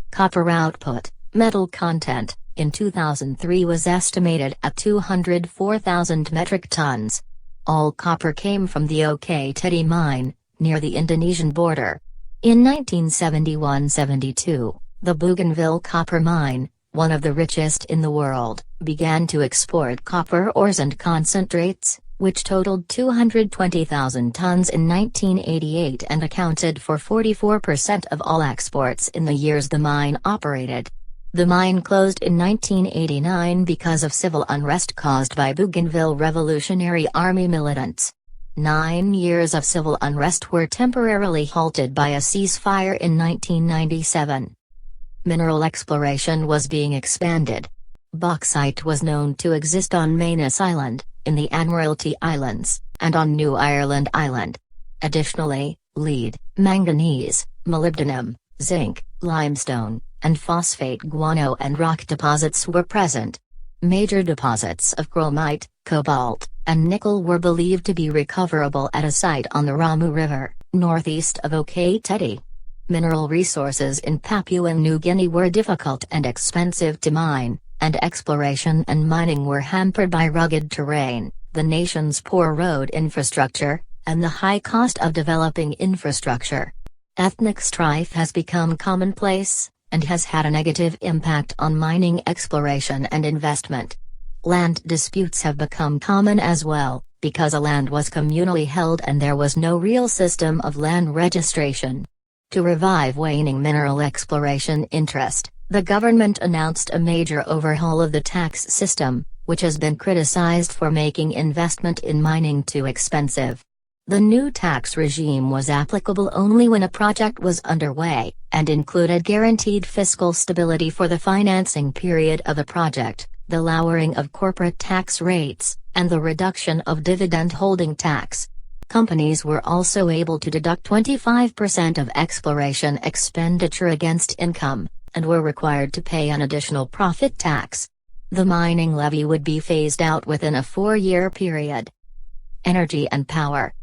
Copper output, metal content, in 2003 was estimated at 204,000 metric tons. All copper came from the OK Tedi mine, near the Indonesian border. In 1971-72, the Bougainville copper mine, one of the richest in the world, began to export copper ores and concentrates, which totaled 220,000 tons in 1988 and accounted for 44% of all exports in the years the mine operated. The mine closed in 1989 because of civil unrest caused by Bougainville Revolutionary Army militants. 9 years of civil unrest were temporarily halted by a ceasefire in 1997. Mineral exploration was being expanded. Bauxite was known to exist on Manus Island, in the Admiralty Islands, and on New Ireland Island. Additionally, lead, manganese, molybdenum, zinc, limestone, and phosphate guano and rock deposits were present. Major deposits of chromite, cobalt, and nickel were believed to be recoverable at a site on the Ramu River, northeast of OK Tedi. Mineral resources in Papua New Guinea were difficult and expensive to mine, and exploration and mining were hampered by rugged terrain, the nation's poor road infrastructure, and the high cost of developing infrastructure. Ethnic strife has become commonplace, and has had a negative impact on mining exploration and investment. Land disputes have become common as well, because a land was communally held and there was no real system of land registration. To revive waning mineral exploration interest, the government announced a major overhaul of the tax system, which has been criticized for making investment in mining too expensive. The new tax regime was applicable only when a project was underway, and included guaranteed fiscal stability for the financing period of the project, the lowering of corporate tax rates, and the reduction of dividend holding tax. Companies were also able to deduct 25% of exploration expenditure against income, and were required to pay an additional profit tax. The mining levy would be phased out within a 4-year period. Energy and power.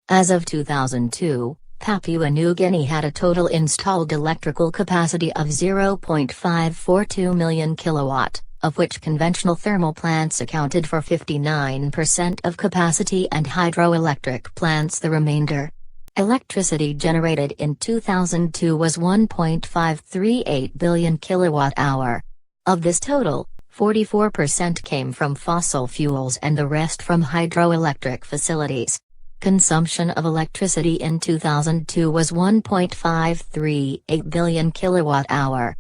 As of 2002, Papua New Guinea had a total installed electrical capacity of 0.542 million kilowatt, of which conventional thermal plants accounted for 59% of capacity and hydroelectric plants the remainder. Electricity generated in 2002 was 1.538 billion kilowatt-hour. Of this total, 44% came from fossil fuels and the rest from hydroelectric facilities. Consumption of electricity in 2002 was 1.538 billion kilowatt-hour.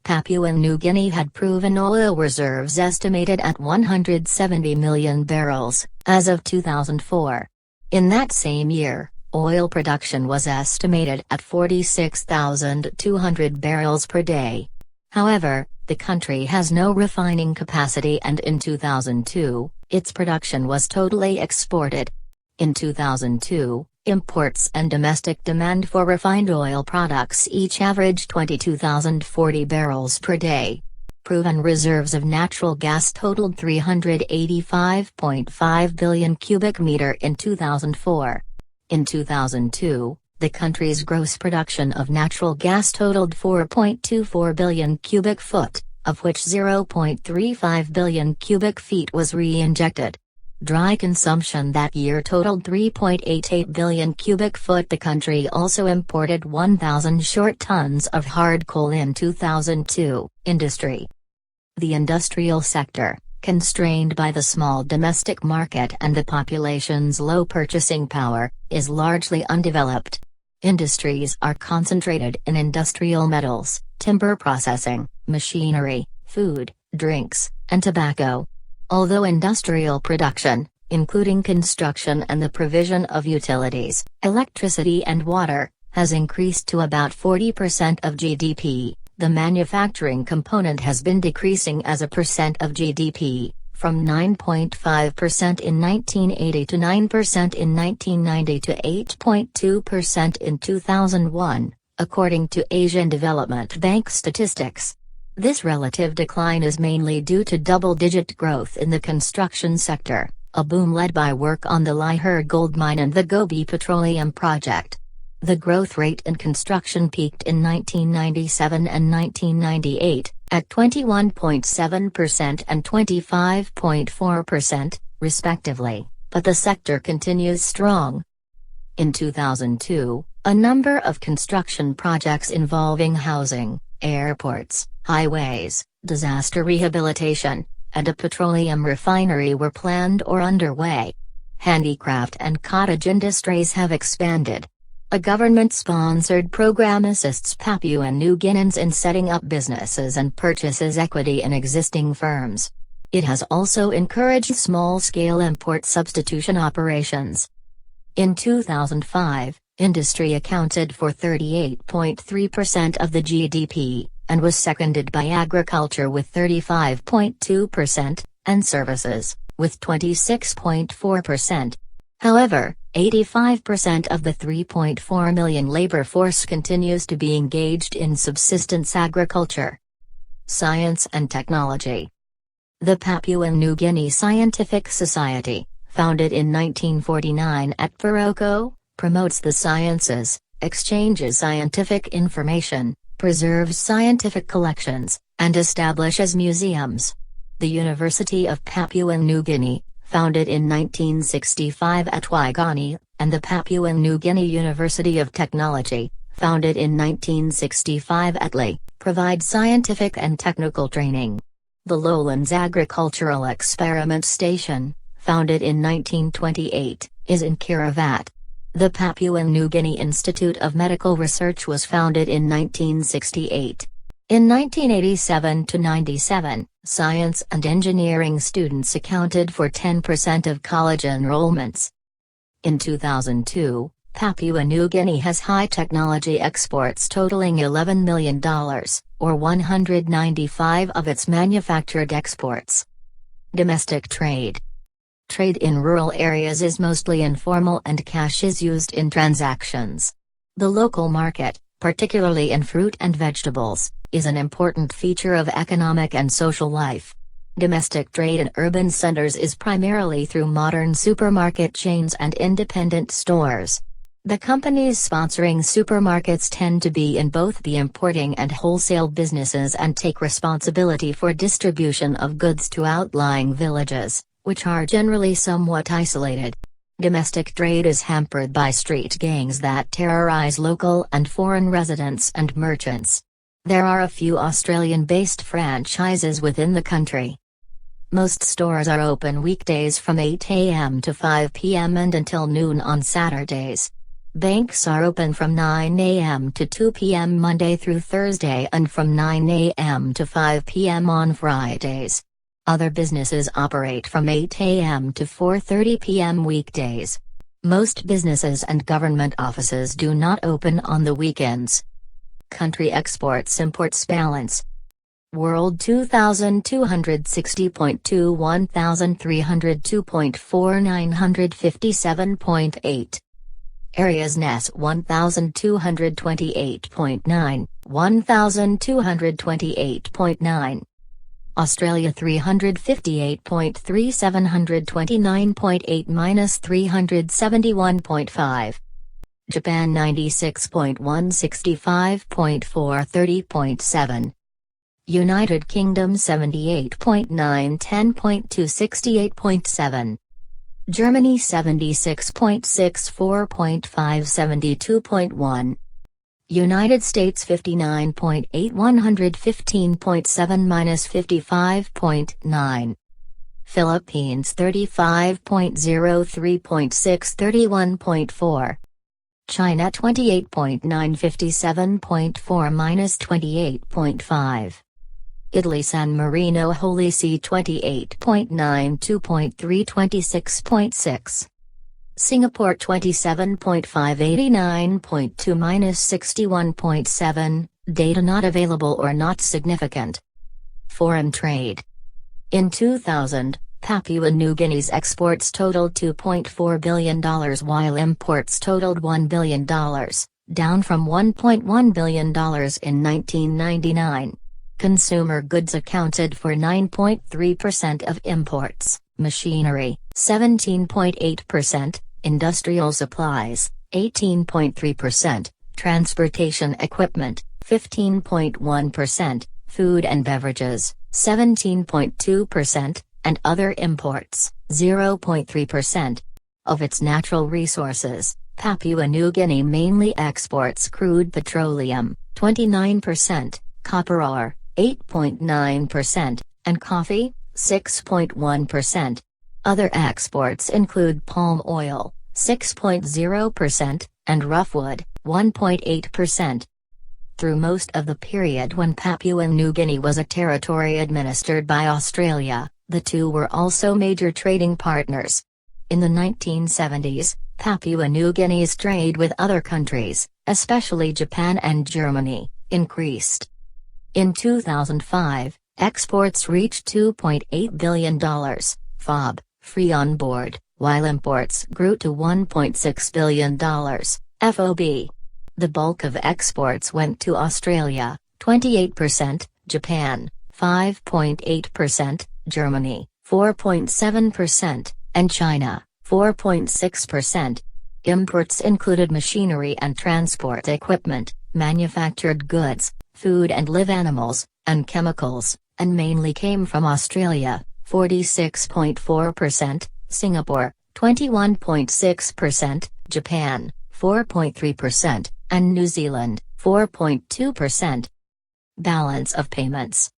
Papua New Guinea had proven oil reserves estimated at 170 million barrels, as of 2004. In that same year, oil production was estimated at 46,200 barrels per day. However, the country has no refining capacity and in 2002, its production was totally exported. In 2002, imports and domestic demand for refined oil products each averaged 22,040 barrels per day. Proven reserves of natural gas totaled 385.5 billion cubic meter in 2004. In 2002, the country's gross production of natural gas totaled 4.24 billion cubic foot, of which 0.35 billion cubic feet was re-injected. Dry consumption that year totaled 3.88 billion cubic foot. The country also imported 1,000 short tons of hard coal in 2002. Industry. The industrial sector, constrained by the small domestic market and the population's low purchasing power, is largely undeveloped. Industries are concentrated in industrial metals, timber processing, machinery, food, drinks, and tobacco. Although industrial production, including construction and the provision of utilities, electricity and water, has increased to about 40% of GDP, the manufacturing component has been decreasing as a percent of GDP, from 9.5% in 1980 to 9% in 1990 to 8.2% in 2001, according to Asian Development Bank statistics. This relative decline is mainly due to double-digit growth in the construction sector, a boom led by work on the Lihir gold mine and the Gobi Petroleum project. The growth rate in construction peaked in 1997 and 1998, at 21.7% and 25.4%, respectively, but the sector continues strong. In 2002, a number of construction projects involving housing, airports, highways, disaster rehabilitation, and a petroleum refinery were planned or underway. Handicraft and cottage industries have expanded. A government-sponsored program assists Papuan New Guineans in setting up businesses and purchases equity in existing firms. It has also encouraged small-scale import substitution operations. In 2005, industry accounted for 38.3% of the GDP, and was seconded by agriculture with 35.2%, and services, with 26.4%. However, 85% of the 3.4 million labor force continues to be engaged in subsistence agriculture. Science and technology. The Papua New Guinea Scientific Society, founded in 1949 at Paroko, promotes the sciences, exchanges scientific information, preserves scientific collections, and establishes museums. The University of Papua New Guinea, founded in 1965 at Waigani, and the Papua New Guinea University of Technology, founded in 1965 at Lae, provide scientific and technical training. The Lowlands Agricultural Experiment Station, founded in 1928, is in Kirivat. The Papua New Guinea Institute of Medical Research was founded in 1968. In 1987 to 97, science and engineering students accounted for 10% of college enrollments. In 2002, Papua New Guinea has high technology exports totaling $11 million, or 195 of its manufactured exports. Domestic trade. Trade in rural areas is mostly informal and cash is used in transactions. The local market, particularly in fruit and vegetables, is an important feature of economic and social life. Domestic trade in urban centers is primarily through modern supermarket chains and independent stores. The companies sponsoring supermarkets tend to be in both the importing and wholesale businesses and take responsibility for distribution of goods to outlying villages, which are generally somewhat isolated. Domestic trade is hampered by street gangs that terrorize local and foreign residents and merchants. There are a few Australian-based franchises within the country. Most stores are open weekdays from 8 a.m. to 5 p.m. and until noon on Saturdays. Banks are open from 9 a.m. to 2 p.m. Monday through Thursday and from 9 a.m. to 5 p.m. on Fridays. Other businesses operate from 8 a.m. to 4:30 p.m. weekdays. Most businesses and government offices do not open on the weekends. Country exports-imports balance. World 2260.2 1302.4 957.8. Areas NES 1228.9, 1228.9. Australia 358.3 729.8 -371.5. Japan 96.1 65.4 30.7. United Kingdom 78.9 10.2 68.7. Germany 76.64.572.1. United States 59.8 115.7-55.9. Philippines 35.03.6 China 28.957.4-28.5. Italy San Marino Holy See 28.92.3 Singapore 27.589.2-61.7, data not available or not significant. Foreign trade. In 2000, Papua New Guinea's exports totaled $2.4 billion while imports totaled $1 billion, down from $1.1 billion in 1999. Consumer goods accounted for 9.3% of imports, machinery, 17.8%, industrial supplies, 18.3%, transportation equipment, 15.1%, food and beverages, 17.2%, and other imports, 0.3%. Of its natural resources, Papua New Guinea mainly exports crude petroleum, 29%, copper ore, 8.9%, and coffee, 6.1%. Other exports include palm oil, 6.0%, and roughwood, 1.8%. Through most of the period when Papua New Guinea was a territory administered by Australia, the two were also major trading partners. In the 1970s, Papua New Guinea's trade with other countries, especially Japan and Germany, increased. In 2005, exports reached $2.8 billion, FOB, free on board, while imports grew to $1.6 billion, FOB. The bulk of exports went to Australia, 28%, Japan, 5.8%, Germany, 4.7%, and China, 4.6%. Imports included machinery and transport equipment, manufactured goods, food and live animals, and chemicals, and mainly came from Australia, 46.4%, Singapore, 21.6%, Japan, 4.3%, and New Zealand, 4.2%. Balance of payments.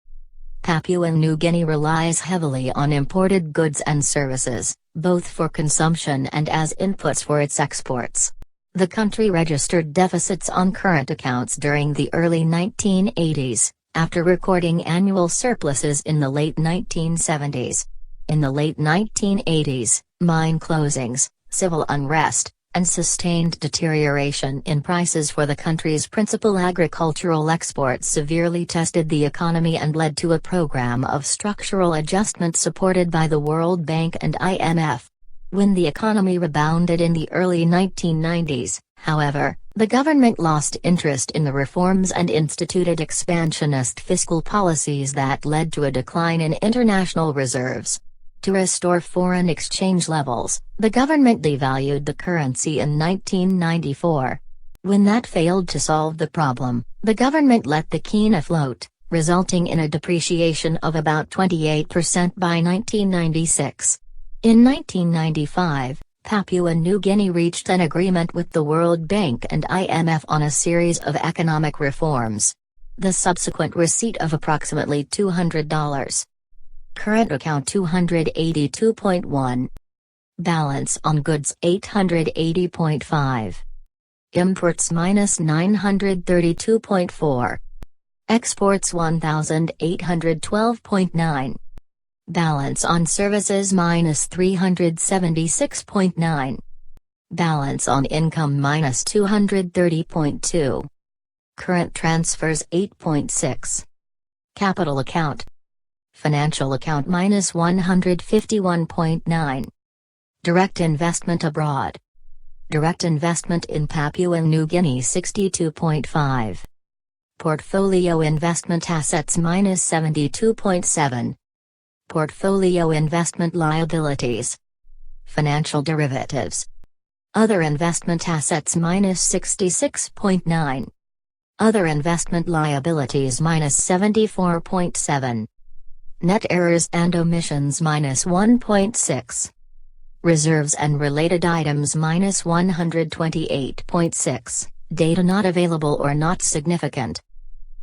Papua New Guinea relies heavily on imported goods and services, both for consumption and as inputs for its exports. The country registered deficits on current accounts during the early 1980s, after recording annual surpluses in the late 1970s. In the late 1980s, mine closings, civil unrest, and sustained deterioration in prices for the country's principal agricultural exports severely tested the economy and led to a program of structural adjustment supported by the World Bank and IMF. When the economy rebounded in the early 1990s, however, the government lost interest in the reforms and instituted expansionist fiscal policies that led to a decline in international reserves. To restore foreign exchange levels, the government devalued the currency in 1994. When that failed to solve the problem, the government let the kina float, resulting in a depreciation of about 28% by 1996. In 1995, Papua New Guinea reached an agreement with the World Bank and IMF on a series of economic reforms. The subsequent receipt of approximately $200. Current account 282.1. Balance on goods 880.5. Imports minus 932.4. Exports 1812.9. Balance on services minus 376.9. Balance on income minus 230.2. Current transfers 8.6. Capital account. Financial account minus 151.9. Direct investment abroad. Direct investment in Papua New Guinea 62.5. Portfolio investment assets minus 72.7. Portfolio investment liabilities. Financial derivatives. Other investment assets minus 66.9. Other investment liabilities minus 74.7. Net errors and omissions minus 1.6. Reserves and related items minus 128.6, data not available or not significant.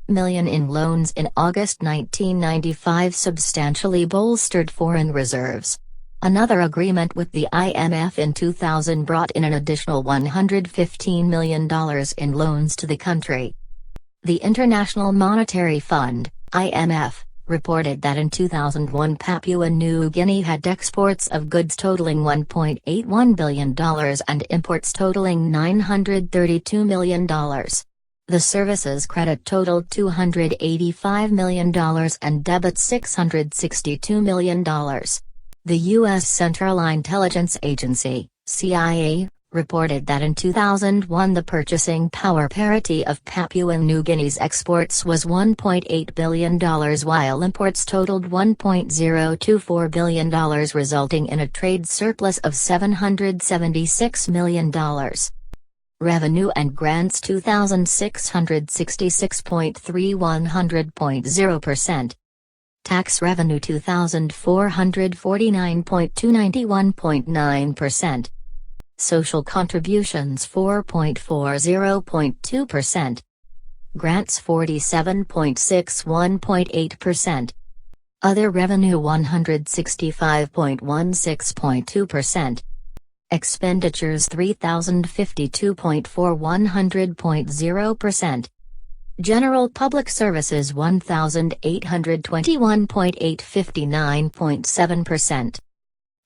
Million in loans in August 1995 substantially bolstered foreign reserves. Another agreement with the IMF in 2000 brought in an additional $115 million in loans to the country. The International Monetary Fund, IMF, reported that in 2001 Papua New Guinea had exports of goods totaling $1.81 billion and imports totaling $932 million. The services credit totaled $285 million and debit $662 million. The U.S. Central Intelligence Agency, CIA, reported that in 2001 the purchasing power parity of Papua New Guinea's exports was $1.8 billion while imports totaled $1.024 billion, resulting in a trade surplus of $776 million. Revenue and grants 2,666.3 100.0%. Tax revenue 2,449.2 91.9%. Social contributions 4.40.2%. Grants 47.61.8%. Other revenue 165.16.2%. Expenditures 3,052.4 100.0%. General Public Services 1,821.8 59.7%.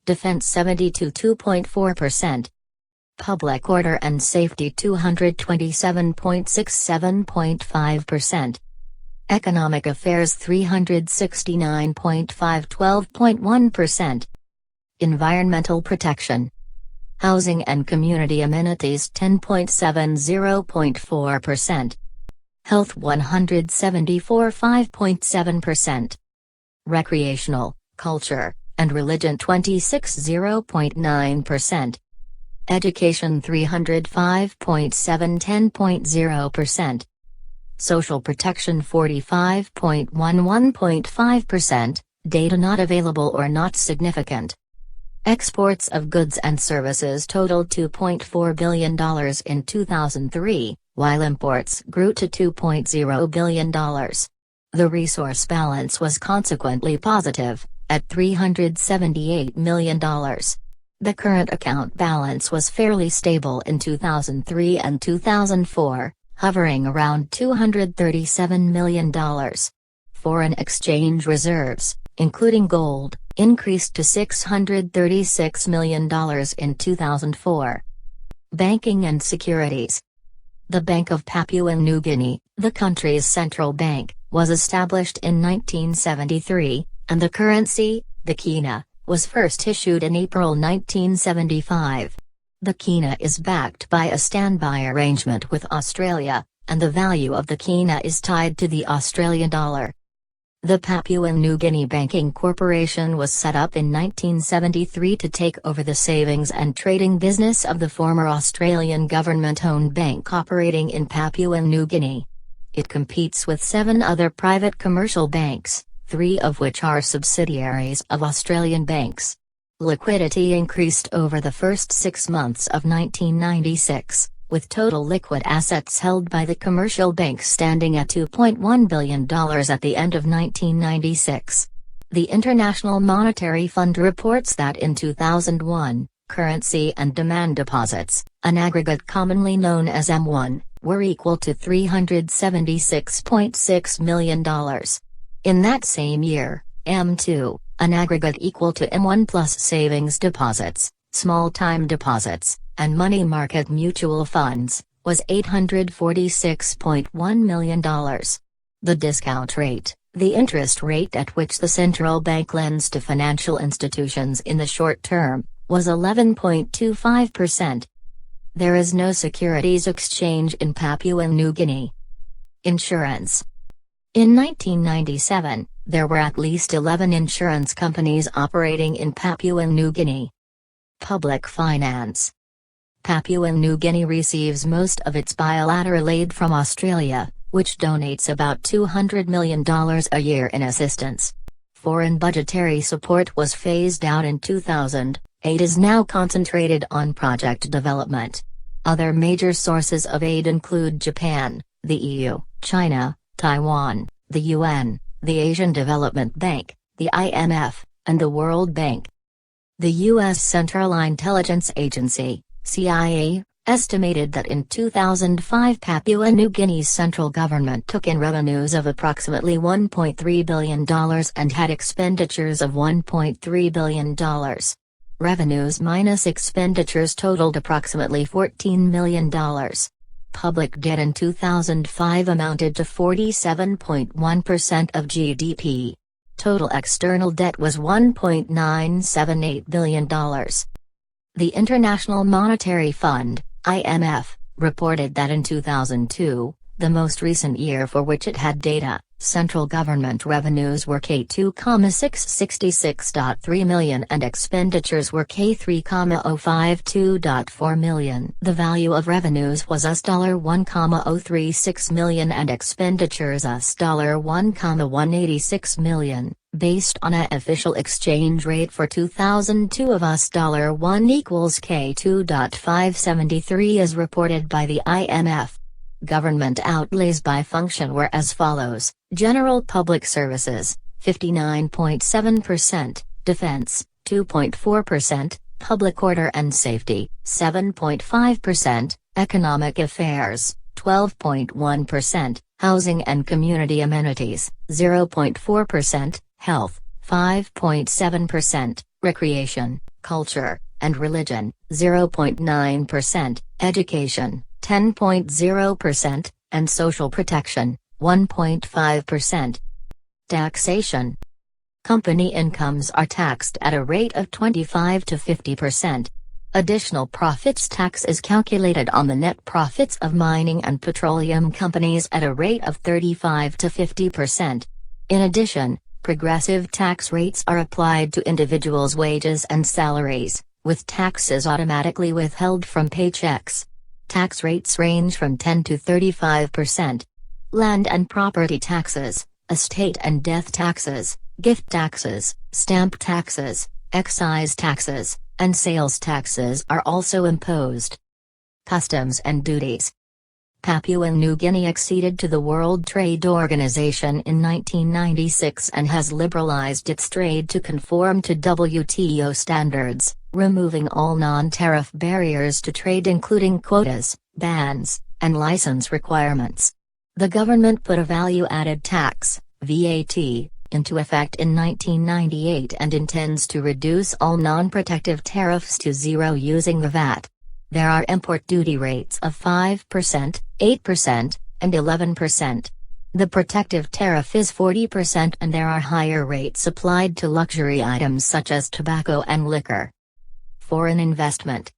Defense 72.4%. Public Order and Safety 227.67.5%. Economic Affairs 369.5 12.1%. Environmental Protection, Housing and Community Amenities 10.70.4%. Health 174 5.7%. Recreational, Culture, and Religion 26.0.9%. Education 305.7 10.0%. Social Protection 45.11.5%, data not available or not significant. Exports of goods and services totaled $2.4 billion in 2003, while imports grew to $2.0 billion. The resource balance was consequently positive, at $378 million. The current account balance was fairly stable in 2003 and 2004, hovering around $237 million. Foreign exchange reserves, including gold, increased to $636 million in 2004. Banking and securities. The Bank of Papua New Guinea, the country's central bank, was established in 1973, and the currency, the kina, was first issued in April 1975. The kina is backed by a standby arrangement with Australia, and the value of the kina is tied to the Australian dollar. The Papua New Guinea Banking Corporation was set up in 1973 to take over the savings and trading business of the former Australian government-owned bank operating in Papua New Guinea. It competes with 7 other private commercial banks, 3 of which are subsidiaries of Australian banks. Liquidity increased over the first 6 months of 1996, with total liquid assets held by the commercial banks standing at $2.1 billion at the end of 1996. The International Monetary Fund reports that in 2001, currency and demand deposits, an aggregate commonly known as M1, were equal to $376.6 million. In that same year, M2, an aggregate equal to M1 plus savings deposits, small-time deposits, and money market mutual funds, was $846.1 million. The discount rate, the interest rate at which the central bank lends to financial institutions in the short term, was 11.25%. There is no securities exchange in Papua New Guinea. Insurance. In 1997, there were at least 11 insurance companies operating in Papua New Guinea. Public finance. Papua New Guinea receives most of its bilateral aid from Australia, which donates about $200 million a year in assistance. Foreign budgetary support was phased out in 2000, Aid is now concentrated on project development. Other major sources of aid include Japan, the EU, China, Taiwan, the UN, the Asian Development Bank, the IMF, and the World Bank. The U.S. Central Intelligence Agency, CIA, estimated that in 2005 Papua New Guinea's central government took in revenues of approximately $1.3 billion and had expenditures of $1.3 billion. Revenues minus expenditures totaled approximately $14 million. Public debt in 2005 amounted to 47.1% of GDP. Total external debt was $1.978 billion. The International Monetary Fund, IMF, reported that in 2002, the most recent year for which it had data, central government revenues were K2,666.3 million and expenditures were K3,052.4 million. The value of revenues was $1,036 million and expenditures $1,186 million, based on an official exchange rate for 2002 of $1 equals K2.573 as reported by the IMF. Government outlays by function were as follows: General Public Services, 59.7%, Defense, 2.4%, Public Order and Safety, 7.5%, Economic Affairs, 12.1%, Housing and Community Amenities, 0.4%, Health, 5.7%, Recreation, Culture, and Religion, 0.9%, Education, 10.0%, and Social Protection, 1.5%. Taxation. Company incomes are taxed at a rate of 25 to 50%. Additional profits tax is calculated on the net profits of mining and petroleum companies at a rate of 35 to 50%. In addition, progressive tax rates are applied to individuals' wages and salaries, with taxes automatically withheld from paychecks. Tax rates range from 10 to 35%. Land and property taxes, estate and death taxes, gift taxes, stamp taxes, excise taxes, and sales taxes are also imposed. Customs and duties. Papua New Guinea acceded to the World Trade Organization in 1996 and has liberalized its trade to conform to WTO standards, removing all non-tariff barriers to trade including quotas, bans, and license requirements. The government put a value-added tax, VAT, into effect in 1998 and intends to reduce all non-protective tariffs to zero using the VAT. There are import duty rates of 5%, 8%, and 11%. The protective tariff is 40% and there are higher rates applied to luxury items such as tobacco and liquor. Foreign investment.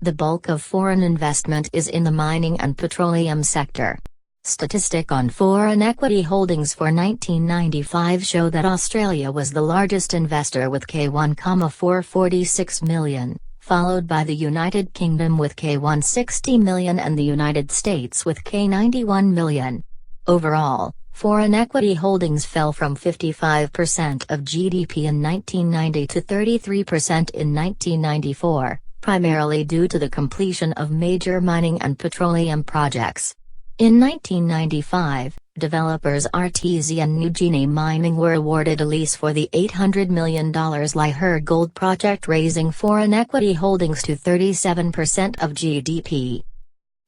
The bulk of foreign investment is in the mining and petroleum sector. Statistics on foreign equity holdings for 1995 show that Australia was the largest investor with K1,446 million. Followed by the United Kingdom with K160 million and the United States with K91 million. Overall, foreign equity holdings fell from 55% of GDP in 1990 to 33% in 1994, primarily due to the completion of major mining and petroleum projects. In 1995, developers Irian and New Guinea Mining were awarded a lease for the $800 million Lihir gold project, raising foreign equity holdings to 37% of GDP.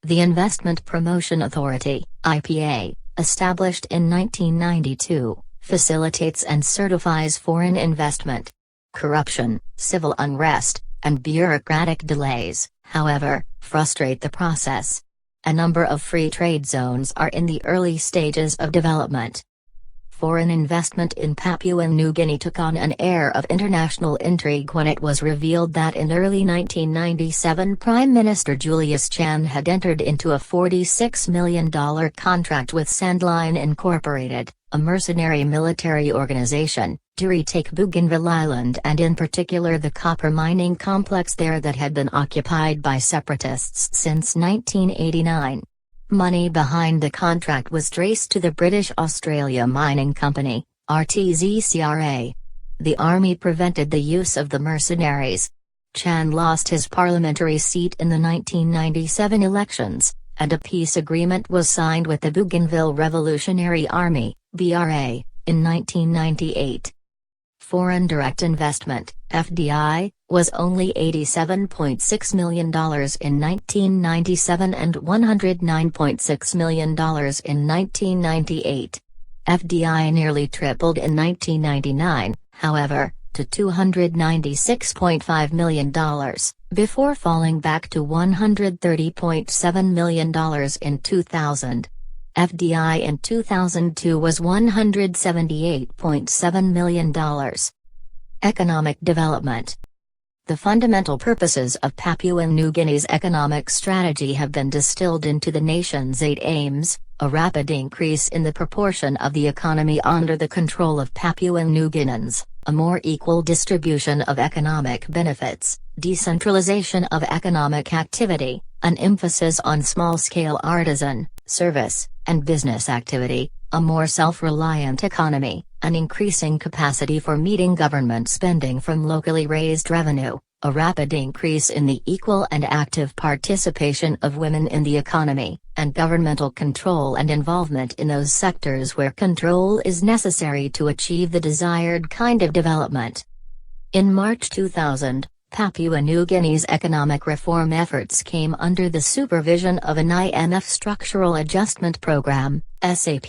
The Investment Promotion Authority, IPA, established in 1992, facilitates and certifies foreign investment. Corruption, civil unrest, and bureaucratic delays, however, frustrate the process. A number of free trade zones are in the early stages of development. Foreign investment in Papua New Guinea took on an air of international intrigue when it was revealed that in early 1997 Prime Minister Julius Chan had entered into a $46 million contract with Sandline Incorporated, a mercenary military organization, to retake Bougainville Island and in particular the copper mining complex there that had been occupied by separatists since 1989. Money behind the contract was traced to the British Australia Mining Company, RTZCRA. The army prevented the use of the mercenaries. Chan lost his parliamentary seat in the 1997 elections, and a peace agreement was signed with the Bougainville Revolutionary Army, BRA, in 1998. Foreign direct investment, FDI, was only $87.6 million in 1997 and $109.6 million in 1998. FDI nearly tripled in 1999, however, to $296.5 million, before falling back to $130.7 million in 2000. FDI in 2002 was $178.7 million. Economic development. The fundamental purposes of Papua New Guinea's economic strategy have been distilled into the nation's 8 aims: a rapid increase in the proportion of the economy under the control of Papua New Guineans, a more equal distribution of economic benefits, decentralization of economic activity, an emphasis on small-scale artisan, service, and business activity, a more self-reliant economy, an increasing capacity for meeting government spending from locally raised revenue, a rapid increase in the equal and active participation of women in the economy, and governmental control and involvement in those sectors where control is necessary to achieve the desired kind of development. In March 2000, Papua New Guinea's economic reform efforts came under the supervision of an IMF Structural Adjustment Program, SAP,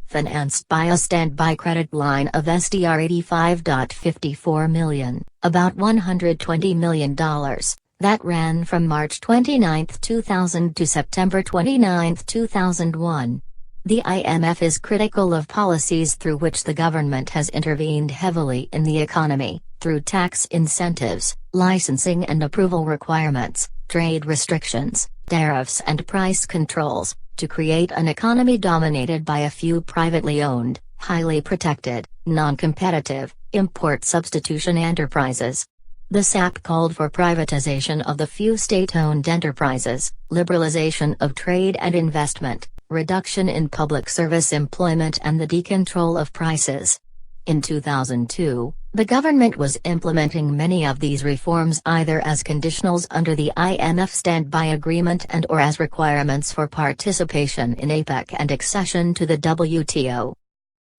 financed by a standby credit line of SDR 85.54 million, about $120 million, that ran from March 29, 2000 to September 29, 2001. The IMF is critical of policies through which the government has intervened heavily in the economy, through tax incentives, licensing and approval requirements, trade restrictions, tariffs and price controls, to create an economy dominated by a few privately owned, highly protected, non-competitive, import substitution enterprises. The SAP called for privatization of the few state-owned enterprises, liberalization of trade and investment, reduction in public service employment and the decontrol of prices. In 2002, the government was implementing many of these reforms either as conditionals under the IMF Standby Agreement and/or as requirements for participation in APEC and accession to the WTO.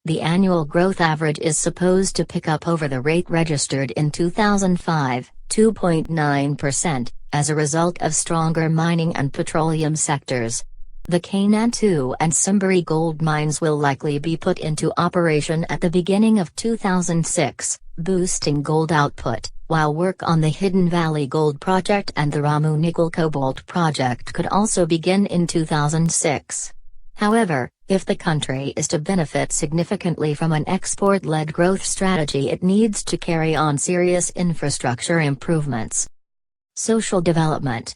The annual growth average is supposed to pick up over the rate registered in 2005, 2.9%, as a result of stronger mining and petroleum sectors. The Kainantu and Simberi gold mines will likely be put into operation at the beginning of 2006, boosting gold output, while work on the Hidden Valley Gold Project and the Ramu Nickel Cobalt Project could also begin in 2006. However, if the country is to benefit significantly from an export-led growth strategy, it needs to carry on serious infrastructure improvements. Social development.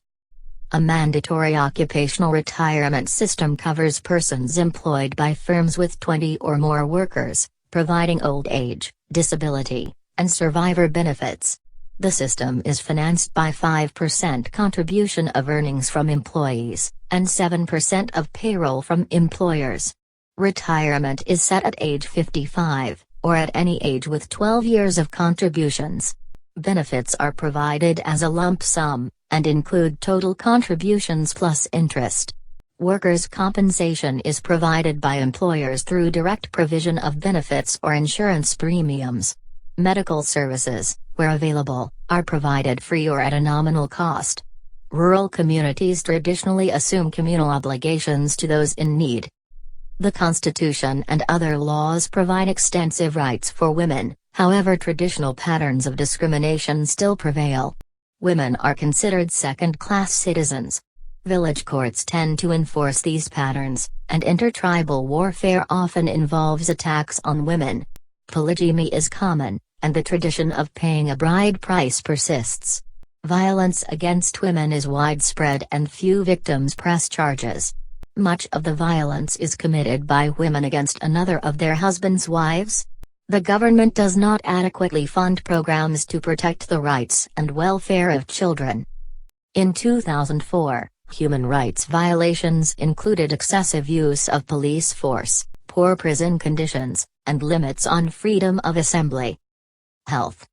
A mandatory occupational retirement system covers persons employed by firms with 20 or more workers, providing old age, disability, and survivor benefits. The system is financed by 5% contribution of earnings from employees, and 7% of payroll from employers. Retirement is set at age 55, or at any age with 12 years of contributions. Benefits are provided as a lump sum, and include total contributions plus interest. Workers' compensation is provided by employers through direct provision of benefits or insurance premiums. Medical services, where available, are provided free or at a nominal cost. Rural communities traditionally assume communal obligations to those in need. The Constitution and other laws provide extensive rights for women, however traditional patterns of discrimination still prevail. Women are considered second-class citizens. Village courts tend to enforce these patterns, and intertribal warfare often involves attacks on women. Polygamy is common, and the tradition of paying a bride price persists. Violence against women is widespread and few victims press charges. Much of the violence is committed by women against another of their husbands' wives. The government does not adequately fund programs to protect the rights and welfare of children. In 2004, human rights violations included excessive use of police force, poor prison conditions, and limits on freedom of assembly. Health.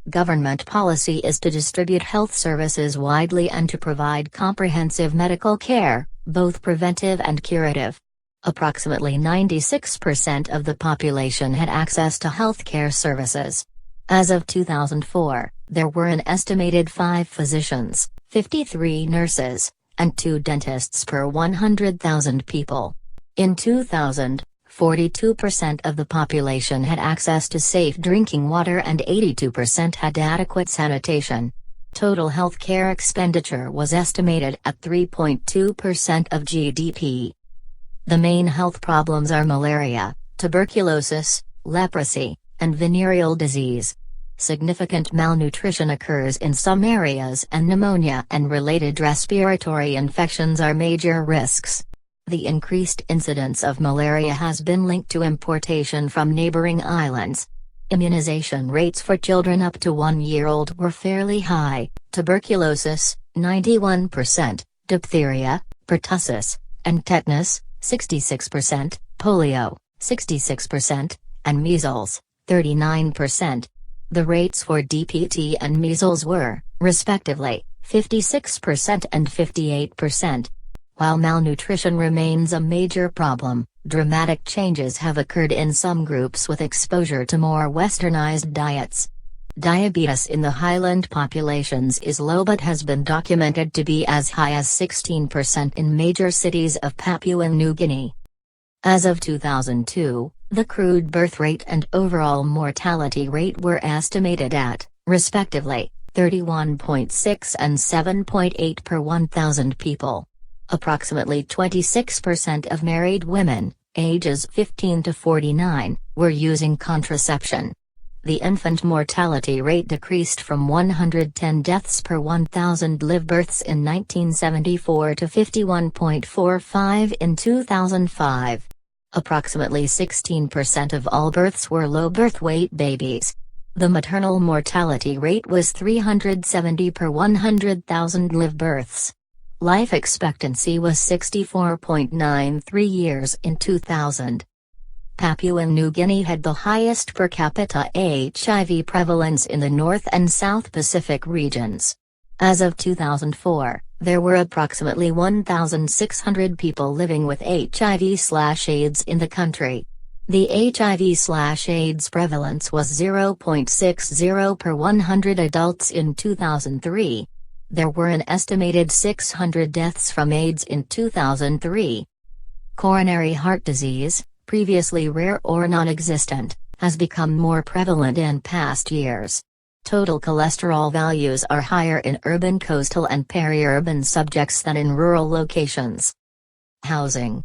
Government policy is to distribute health services widely and to provide comprehensive medical care, both preventive and curative. Approximately 96% of the population had access to healthcare services. As of 2004, there were an estimated 5 physicians, 53 nurses, and 2 dentists per 100,000 people. In 2000, 42% of the population had access to safe drinking water and 82% had adequate sanitation. Total healthcare expenditure was estimated at 3.2% of GDP. The main health problems are malaria, tuberculosis, leprosy, and venereal disease. Significant malnutrition occurs in some areas and pneumonia and related respiratory infections are major risks. The increased incidence of malaria has been linked to importation from neighboring islands. Immunization rates for children up to 1 year old were fairly high: tuberculosis, 91%, diphtheria, pertussis, and tetanus, 66%, polio, 66%, and measles, 39%. The rates for DPT and measles were, respectively, 56% and 58%. While malnutrition remains a major problem, dramatic changes have occurred in some groups with exposure to more westernized diets. Diabetes in the highland populations is low but has been documented to be as high as 16% in major cities of Papua New Guinea. As of 2002, the crude birth rate and overall mortality rate were estimated at, respectively, 31.6 and 7.8 per 1,000 people. Approximately 26% of married women, ages 15 to 49, were using contraception. The infant mortality rate decreased from 110 deaths per 1,000 live births in 1974 to 51.45 in 2005. Approximately 16% of all births were low birth weight babies. The maternal mortality rate was 370 per 100,000 live births. Life expectancy was 64.93 years in 2000. Papua New Guinea had the highest per capita HIV prevalence in the North and South Pacific regions. As of 2004, there were approximately 1,600 people living with HIV/AIDS in the country. The HIV/AIDS prevalence was 0.60 per 100 adults in 2003. There were an estimated 600 deaths from AIDS in 2003. Coronary heart disease, previously rare or non-existent, has become more prevalent in past years. Total cholesterol values are higher in urban coastal and peri-urban subjects than in rural locations. Housing.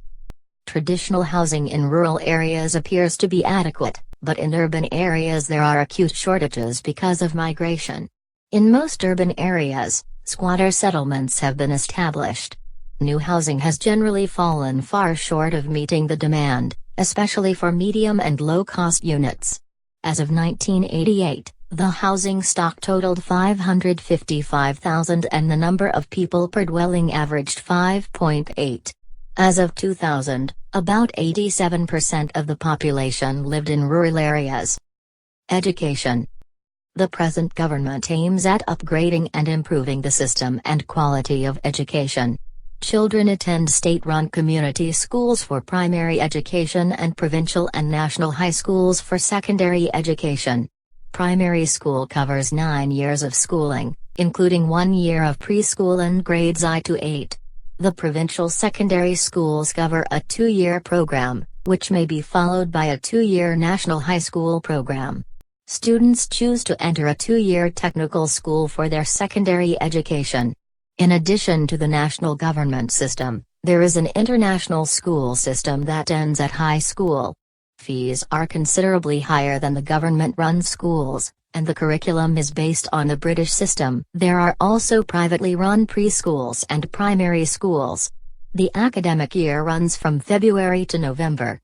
Traditional housing in rural areas appears to be adequate, but in urban areas there are acute shortages because of migration. In most urban areas, squatter settlements have been established. New housing has generally fallen far short of meeting the demand, especially for medium and low-cost units. As of 1988, the housing stock totaled 555,000 and the number of people per dwelling averaged 5.8. As of 2000, about 87% of the population lived in rural areas. Education. The present government aims at upgrading and improving the system and quality of education. Children attend state-run community schools for primary education and provincial and national high schools for secondary education. Primary school covers 9 years of schooling, including 1 year of preschool and grades I to 8. The provincial secondary schools cover a 2-year program, which may be followed by a 2-year national high school program. Students choose to enter a 2-year technical school for their secondary education. In addition to the national government system, there is an international school system that ends at high school. Fees are considerably higher than the government-run schools, and the curriculum is based on the British system. There are also privately run preschools and primary schools. The academic year runs from February to November.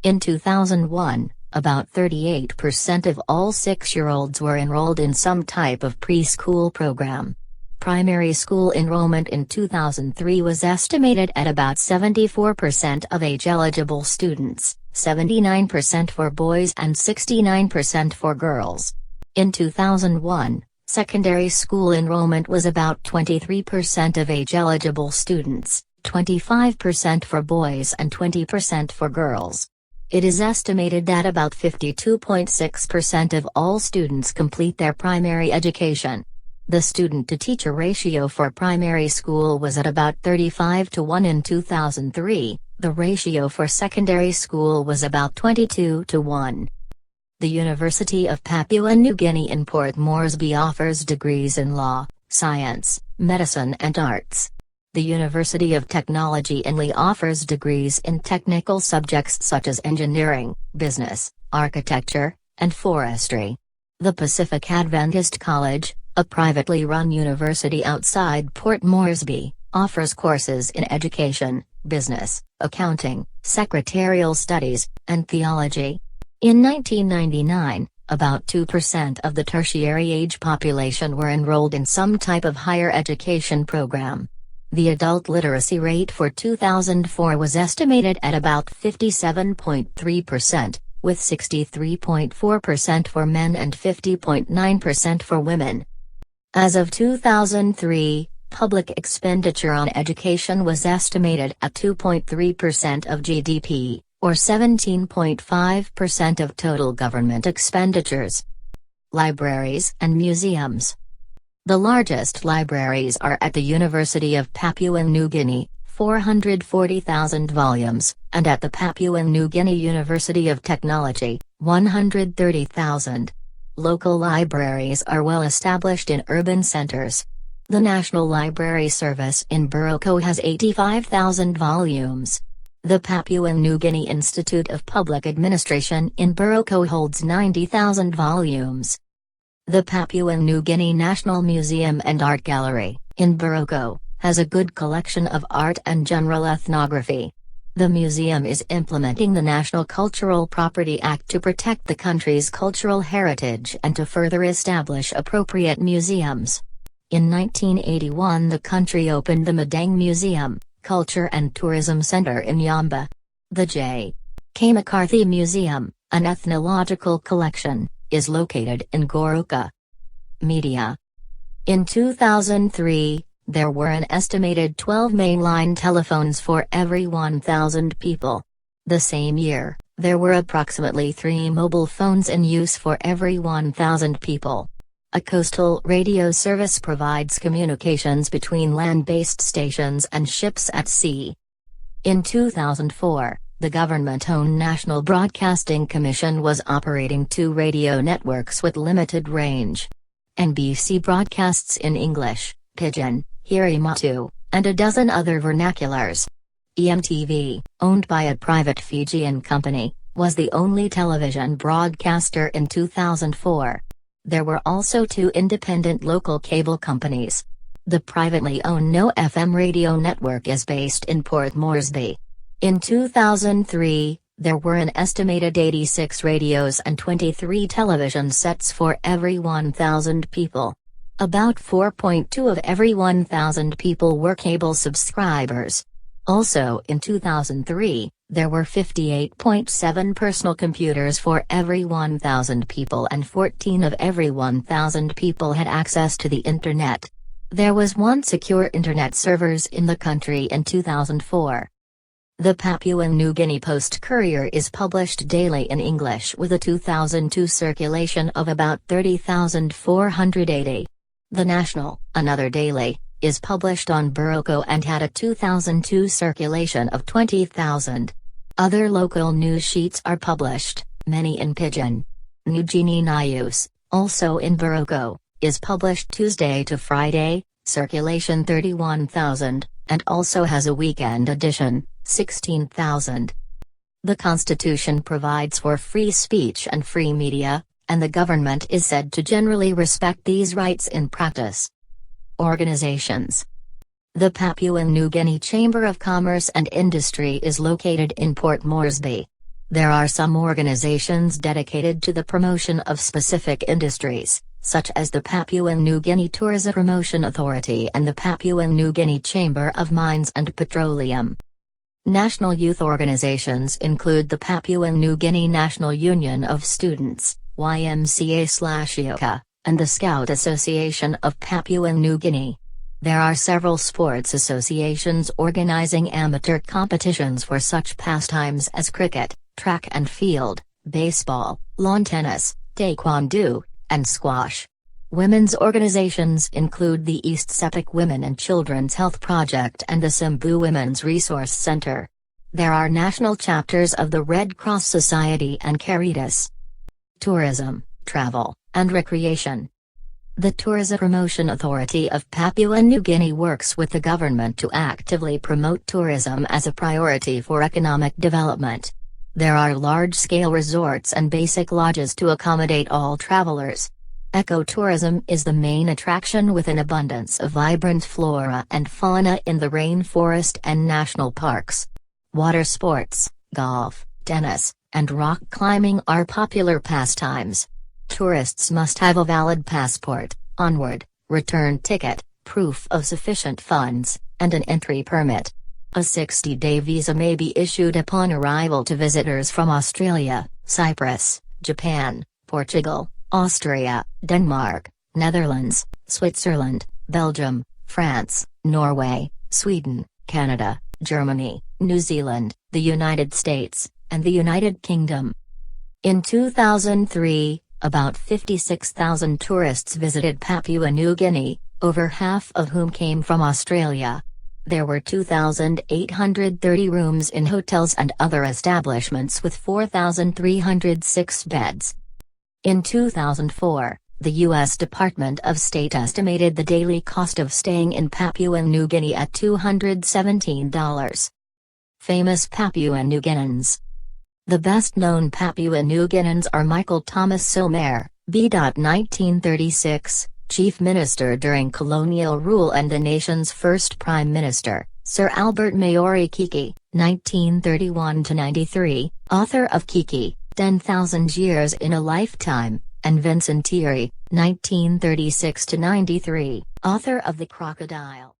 In 2001, about 38% of all 6-year-olds were enrolled in some type of preschool program. Primary school enrollment in 2003 was estimated at about 74% of age-eligible students, 79% for boys and 69% for girls. In 2001, secondary school enrollment was about 23% of age-eligible students, 25% for boys and 20% for girls. It is estimated that about 52.6% of all students complete their primary education. The student-to-teacher ratio for primary school was at about 35:1 in 2003, the ratio for secondary school was about 22:1. The University of Papua New Guinea in Port Moresby offers degrees in law, science, medicine and arts. The University of Technology in Lee offers degrees in technical subjects such as engineering, business, architecture, and forestry. The Pacific Adventist College, a privately run university outside Port Moresby, offers courses in education, business, accounting, secretarial studies, and theology. In 1999, about 2% of the tertiary age population were enrolled in some type of higher education program. The adult literacy rate for 2004 was estimated at about 57.3%, with 63.4% for men and 50.9% for women. As of 2003, public expenditure on education was estimated at 2.3% of GDP, or 17.5% of total government expenditures. Libraries and museums. The largest libraries are at the University of Papua New Guinea, 440,000 volumes, and at the Papua New Guinea University of Technology, 130,000. Local libraries are well established in urban centers. The National Library Service in Buroko has 85,000 volumes. The Papua New Guinea Institute of Public Administration in Buroko holds 90,000 volumes. The Papua New Guinea National Museum and Art Gallery, in Buroko, has a good collection of art and general ethnography. The museum is implementing the National Cultural Property Act to protect the country's cultural heritage and to further establish appropriate museums. In 1981 the country opened the Madang Museum, Culture and Tourism Center in Yamba. The J. K. McCarthy Museum, an ethnological collection, is located in Goroka. Media. In 2003, there were an estimated 12 mainline telephones for every 1,000 people. The same year, there were approximately 3 mobile phones in use for every 1,000 people. A coastal radio service provides communications between land-based stations and ships at sea. In 2004, the government-owned National Broadcasting Commission was operating 2 radio networks with limited range. NBC broadcasts in English, Pidgin, Hirimatu, and a dozen other vernaculars. EMTV, owned by a private Fijian company, was the only television broadcaster in 2004. There were also 2 independent local cable companies. The privately owned No FM radio network is based in Port Moresby. In 2003, there were an estimated 86 radios and 23 television sets for every 1,000 people. About 4.2 of every 1,000 people were cable subscribers. Also in 2003, there were 58.7 personal computers for every 1,000 people and 14 of every 1,000 people had access to the Internet. There was 1 secure Internet servers in the country in 2004. The Papua New Guinea Post-Courier is published daily in English with a 2002 circulation of about 30,480. The National, another daily, is published on Buroko and had a 2002 circulation of 20,000. Other local news sheets are published, many in Pidgin. New Guinea News, also in Buroko, is published Tuesday to Friday, circulation 31,000, and also has a weekend edition, 16,000. The Constitution provides for free speech and free media, and the government is said to generally respect these rights in practice. Organizations. The Papua New Guinea Chamber of Commerce and Industry is located in Port Moresby. There are some organizations dedicated to the promotion of specific industries, such as the Papua New Guinea Tourism Promotion Authority and the Papua New Guinea Chamber of Mines and Petroleum. National youth organizations include the Papua New Guinea National Union of Students, YMCA/IOCA, and the Scout Association of Papua New Guinea. There are several sports associations organizing amateur competitions for such pastimes as cricket, track and field, baseball, lawn tennis, taekwondo, and squash. Women's organizations include the East Sepik Women and Children's Health Project and the Simbu Women's Resource Center. There are national chapters of the Red Cross Society and Caritas. Tourism, travel, and recreation. The Tourism Promotion Authority of Papua New Guinea works with the government to actively promote tourism as a priority for economic development. There are large-scale resorts and basic lodges to accommodate all travelers. Ecotourism is the main attraction with an abundance of vibrant flora and fauna in the rainforest and national parks. Water sports, golf, tennis, and rock climbing are popular pastimes. Tourists must have a valid passport, onward, return ticket, proof of sufficient funds, and an entry permit. A 60-day visa may be issued upon arrival to visitors from Australia, Cyprus, Japan, Portugal, Austria, Denmark, Netherlands, Switzerland, Belgium, France, Norway, Sweden, Canada, Germany, New Zealand, the United States, and the United Kingdom. In 2003, about 56,000 tourists visited Papua New Guinea, over half of whom came from Australia. There were 2,830 rooms in hotels and other establishments with 4,306 beds. In 2004, the U.S. Department of State estimated the daily cost of staying in Papua New Guinea at $217. Famous Papua New Guineans. The best-known Papua New Guineans are Michael Thomas Somer, B. 1936, Chief Minister during colonial rule and the nation's first Prime Minister, Sir Albert Maori Kiki, 1931–93, author of Kiki, 10,000 Years in a Lifetime, and Vincent Thierry, 1936–93, author of The Crocodile.